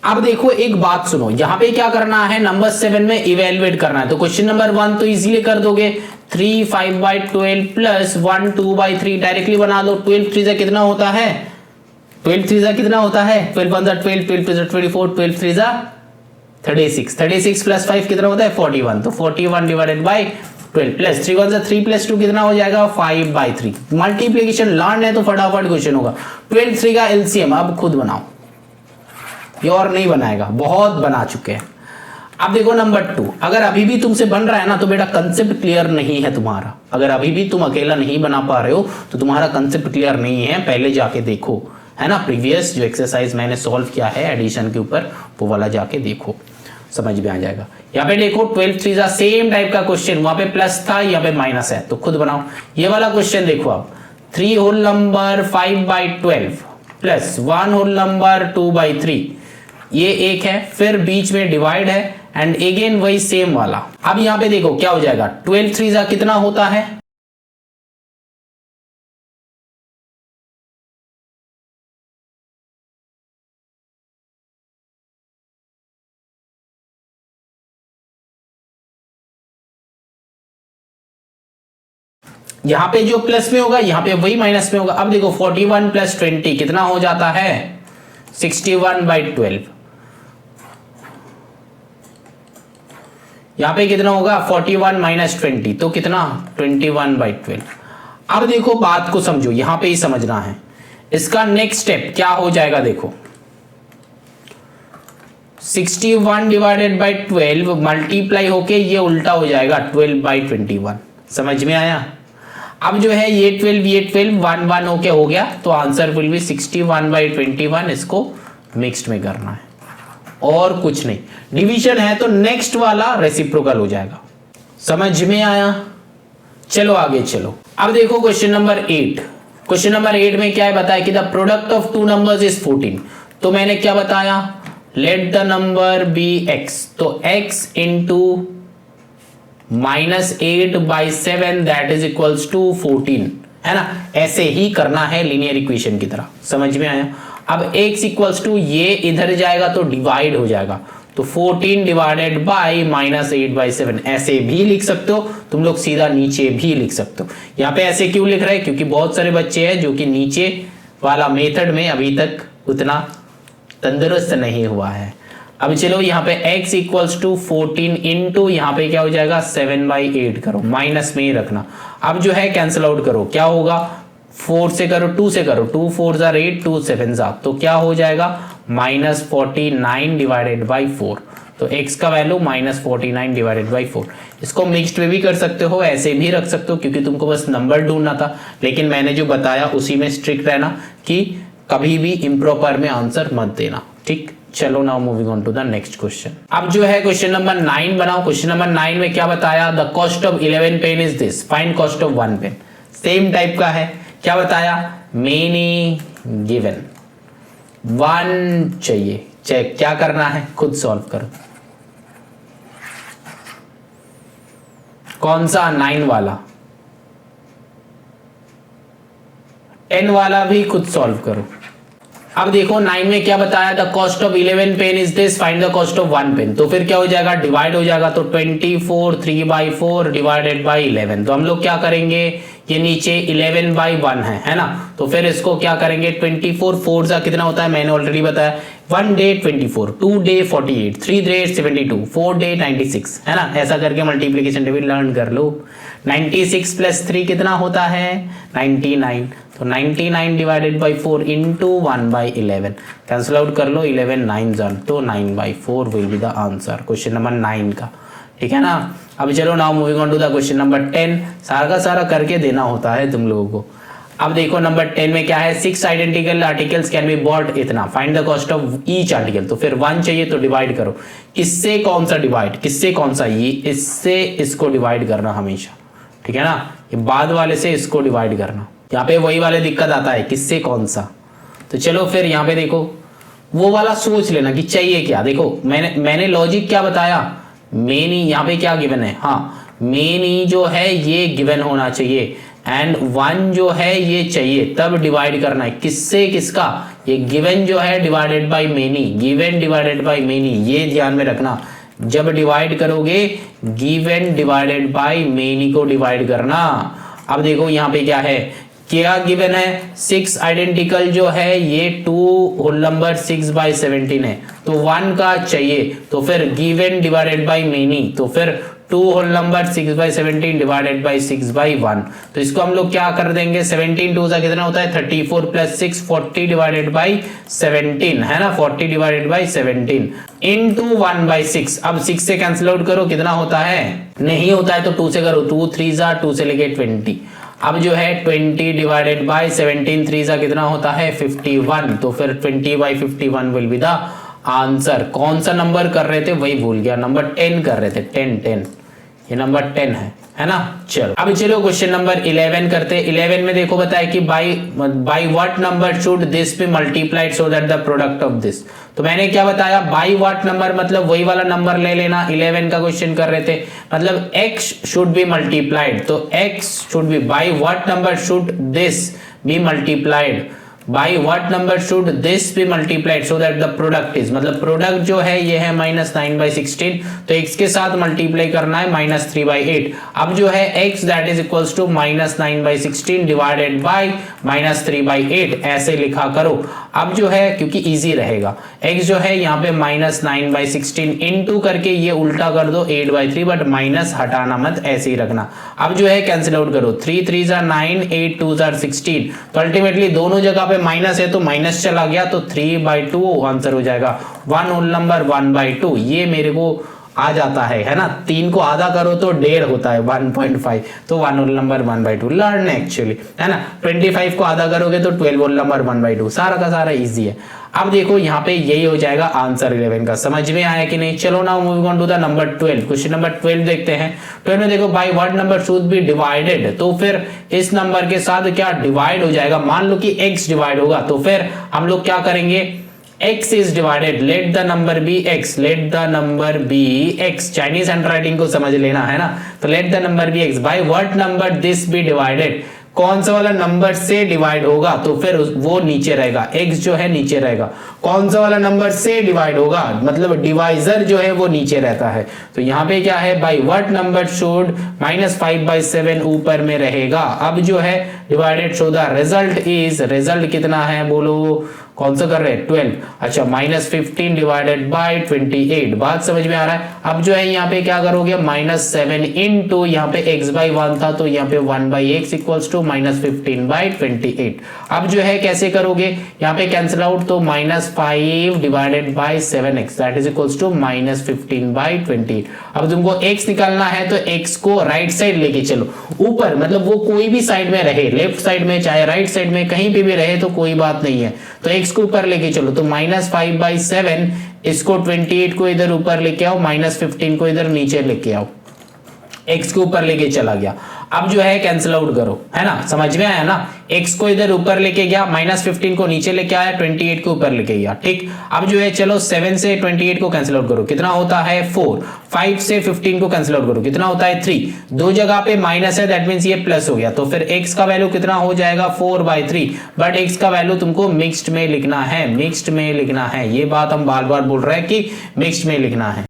अब देखो एक बात सुनो, यहाँ पे क्या करना है, नंबर 7 में इवेलुएट करना है। तो क्वेश्चन नंबर 1 तो इजीली कर दोगे, 3 5/12 प्लस 1 2/3 डायरेक्टली बना दो। 12 3 से कितना होता है 12 3 कितना होता है, 12 1 12, 12 2 24, 12 3 36, 36 प्लस 5 कितना होता है 41, तो 41 डिवाइडेड बाई 12 प्लस 3 1 3 प्लस 2 कितना हो जाएगा 5/3। मल्टीप्लीकेशन लर्न है तो फटाफट क्वेश्चन होगा। 12 3 का एलसीएम अब खुद बनाओ, ये और नहीं बनाएगा, बहुत बना चुके हैं। अब देखो नंबर 2, अगर अभी भी तुमसे बन रहा है ना तो बेटा कंसेप्ट क्लियर नहीं है तुम्हारा। अगर अभी भी तुम अकेला नहीं बना पा रहे हो तो तुम्हारा कंसेप्ट क्लियर नहीं है, पहले जाके देखो, है ना, प्रीवियस जो एक्सरसाइज मैंने सॉल्व किया है एडिशन के ऊपर वो वाला जाके देखो, समझ में आ जाएगा। यहाँ पे देखो 12 3 सेम टाइप का क्वेश्चन, वहां पे प्लस था यहाँ पे माइनस है, तो खुद बनाओ। ये वाला क्वेश्चन देखो अब 3 whole number 5/12 plus 1 whole number 2/3, ये एक है, फिर बीच में डिवाइड है एंड अगेन वही सेम वाला। अब यहां पे देखो क्या हो जाएगा, 12 3 कितना होता है, यहां पे जो प्लस में होगा यहां पे वही माइनस में होगा। अब देखो 41 प्लस 20 कितना हो जाता है 61/12, यहां पे कितना होगा 41 माइनस 20 तो कितना 21/12। अब देखो बात को समझो, यहां पे ही समझना है। इसका नेक्स्ट स्टेप क्या हो जाएगा, देखो 61 डिवाइडेड बाई 12 मल्टीप्लाई होके ये उल्टा हो जाएगा 12/21, समझ में आया। अब जो है ये 12 1 1 होके हो गया, तो आंसर विल बी 61/21, इसको मिक्स्ड में करना है और कुछ नहीं। डिवीजन है तो नेक्स्ट वाला रेसिप्रोकल हो जाएगा, समझ में आया। चलो आगे चलो। अब देखो क्वेश्चन नंबर 8, क्वेश्चन नंबर 8 में क्या है बताया कि the product of two numbers is 14, तो मैंने क्या बताया, let the number be x, तो x into -8/7 that is equals to 14, है ना, ऐसे ही करना है लीनियर इक्वेशन की तरह, समझ में आया। अब x इक्वल्स टू ये इधर जाएगा तो डिवाइड हो जाएगा, तो 14 डिवाइडेड बाई -8/7, ऐसे भी लिख सकते हो तुम लोग, सीधा नीचे भी लिख सकते हो। यहाँ पे ऐसे क्यों लिख रहे हैं, क्योंकि बहुत सारे बच्चे हैं जो कि नीचे वाला मेथड में अभी तक उतना तंदुरुस्त नहीं हुआ है। अब चलो यहाँ पे x इक्वल्स टू 14 इंटू यहाँ पे क्या हो जाएगा 7/8 करो, माइनस में ही रखना। अब जो है कैंसिल आउट करो, क्या होगा 4 से करो 2 से करो, 2 4 8 2 7 तो क्या हो जाएगा -49 डिवाइडेड बाई 4, तो x का वैल्यू -49 डिवाइडेड बाई 4। इसको मिक्स्ड में भी कर सकते हो, ऐसे भी रख सकते हो, क्योंकि तुमको बस नंबर ढूंढना था, लेकिन मैंने जो बताया उसी में स्ट्रिक्ट रहना कि कभी भी इम्प्रॉपर में आंसर मत देना, ठीक। चलो now moving on to the next question. अब जो है क्वेश्चन नंबर 9 बनाओ। क्वेश्चन नंबर 9 में क्या बताया, the cost of 11 pen is this, find cost of 1 pen. Same type का है, क्या बताया, मेनी गिवन, 1 चाहिए, चेक क्या करना है खुद सॉल्व करो। कौन सा 9 वाला, 10 वाला भी खुद सॉल्व करो। अब देखो 9 में क्या बताया, the cost of 11 pen is this, find the cost of 1 pen. तो फिर क्या हो जाएगा, डिवाइड हो जाएगा, तो 24 3/4 डिवाइडेड बाई 11। तो हम लोग क्या करेंगे, ये नीचे 11/1 है ना, तो फिर इसको क्या करेंगे 24 4 सा कितना होता है, मैंने ऑलरेडी बताया, 1 डे 24, 2 डे 48, 3 डे 72, 4 डे 96, है ना, ऐसा करके मल्टीप्लीकेशन टेबल लर्न कर लो। 96 प्लस 3 कितना होता है 99, तो 99 divided by 4 into 1/11, cancel out कर लो, 11 9 तो 9/4 will be the answer question number 9 का, ठीक है ना। अब चलो now moving on to the question number 10, सारा का सारा करके देना होता है तुम लोगों को। अब देखो नंबर 10 में क्या है, 6 identical articles can be bought इतना, find the cost of each article. तो फिर 1 चाहिए तो डिवाइड करो, किससे कौन सा डिवाइड, किससे कौन सा, ये इससे इसको डिवाइड करना हमेशा, ठीक है ना, ये बाद वाले से इसको डिवाइड करना। यहाँ पे वही वाले दिक्कत आता है, किससे कौन सा। तो चलो फिर यहाँ पे देखो वो वाला सोच लेना कि चाहिए क्या। देखो मैंने लॉजिक क्या बताया, मेनी यहाँ पे क्या गिवन है, हाँ मेनी जो है ये गिवन होना चाहिए एंड 1 जो है ये चाहिए, तब डिवाइड करना है, किससे किसका, ये गिवन जो है divided by many, given divided by many, ये ध्यान में रखना। जब डिवाइड करोगे गिवन डिवाइडेड बाय मेनी को डिवाइड करना। अब देखो यहाँ पे क्या है, क्या गिवन है 6 आइडेंटिकल जो है ये 2 होल नंबर 6/17 है, तो 1 का चाहिए, तो फिर गिवन डिवाइडेड बाय मेनी, तो फिर 2 होल नंबर 6/17 डिवाइडेड बाय 6/1, तो इसको हम लोग क्या कर देंगे 17 2 का कितना होता है 34 प्लस 6 40 डिवाइडेड बाय 17 है ना, 40 डिवाइडेड बाय 17 इनटू 1/6। अब 6 से कैंसिल आउट करो कितना होता है, नहीं होता है तो 2 से करो, 2 3 2 से लेके 20। अब जो है 20 डिवाइडेड बाय 17 3 कितना होता है 51, तो फिर 20/51 विल बी द आंसर। कौन सा नंबर कर रहे थे वही भूल गया, नंबर 10 कर रहे थे, 10 ये नंबर 10 है ना। चलो अब चलो क्वेश्चन नंबर 11 करते। 11 में देखो बताया कि by what number should this be multiplied so that the product of this. तो मैंने क्या बताया, बाय व्हाट नंबर मतलब वही वाला नंबर ले लेना, 11 का क्वेश्चन कर रहे थे, मतलब x शुड बी मल्टीप्लाइड, तो x should be by what number should this be multiplied, by what number should this be multiplied so that the product is, मतलब प्रोडक्ट जो है ये है -9/16, तो x के साथ मल्टीप्लाई करना है -3/8। अब जो है x that is equals to -9/16 divided by -3/8 ऐसे लिखा करो। अब जो है क्योंकि इजी रहेगा, x जो है यहाँ पे -9/16 इनटू करके ये उल्टा कर दो 8/3, बट माइनस हटाना मत, ऐसे ही रखना। अब जो है कैंसिल आउट करो, 3 3 9 8 2 16, तो अल्टीमेटली दोनों जगह पे माइनस है तो माइनस चला गया, तो 3/2 आंसर हो जाएगा। 1 होल नंबर 1/2 ये मेरे को आ जाता है ना। 3 को आधा करो तो 1.5 होता है 1.5, तो 1 होल नंबर 1/2 लर्न एक्चुअली है ना। 25 को आधा करोगे तो 12 होल नंबर 1/2, सारा का सारा इजी है। अब देखो यहाँ पे यही हो जाएगा आंसर 11 का। समझ में आया कि नहीं। चलो now moving on to the number 12। Question number 12 देखते हैं। 12 में देखो by what number should be divided, तो फिर इस नंबर के साथ क्या डिवाइड हो जाएगा, मान लो कि x डिवाइड होगा, तो फिर हम लोग क्या करेंगे, x is divided, let the number be x, let the number be x, Chinese hand writing को समझ लेना है ना, तो let the number be x, by what number this be divided, कौन सा वाला नंबर से डिवाइड होगा, तो फिर वो नीचे रहेगा, x जो है नीचे रहेगा। कौन सा वाला नंबर से डिवाइड होगा, मतलब डिवाइजर जो है वो नीचे रहता है, तो यहाँ पे क्या है बाय व्हाट नंबर शुड -5/7 ऊपर में रहेगा। अब जो है divided, so the result is, result कितना है बोलो, कौन सा कर रहे हैं 12, अच्छा -15 डिवाइडेड बाय 28, बात समझ में आ रहा है। अब जो है यहाँ पे क्या करोगे -7 इनटू यहाँ पे x/1 था, तो यहाँ पे 1/x इक्वल्स टू -15/28। अब जो है कैसे करोगे, यहाँ पे कैंसिल आउट, तो -5 divided by 7x that is equals to -15/28। अब तुमको x निकालना है तो x को राइट साइड लेके चलो ऊपर, मतलब वो कोई भी साइड में रहे, लेफ्ट साइड में चाहे राइट साइड में कहीं पे भी रहे तो कोई बात नहीं है, तो x को ऊपर लेके चलो, तो -5/7, इसको 28 को इधर ऊपर लेके आओ, -15 को इधर नीचे लेके आओ, x को ऊपर लेके चला गया। अब जो है कैंसिल आउट करो, है ना, समझ में आया ना। x को इधर ऊपर लेके गया, -15 को नीचे लेके आया, 28 को ऊपर लेके गया, ठीक। अब जो है चलो 7 से 28 को कैंसिल आउट करो, कितना होता है 4, 5 से 15 को कैंसिल आउट करो, कितना होता है 3, दो जगह पे माइनस है दैट मींस ये प्लस हो गया, तो फिर x का वैल्यू कितना हो जाएगा 4/3, बट x का वैल्यू तुमको मिक्स्ड में लिखना है, मिक्स्ड में लिखना है, ये बात हम बार बार बोल रहे हैं कि मिक्स्ड में लिखना है।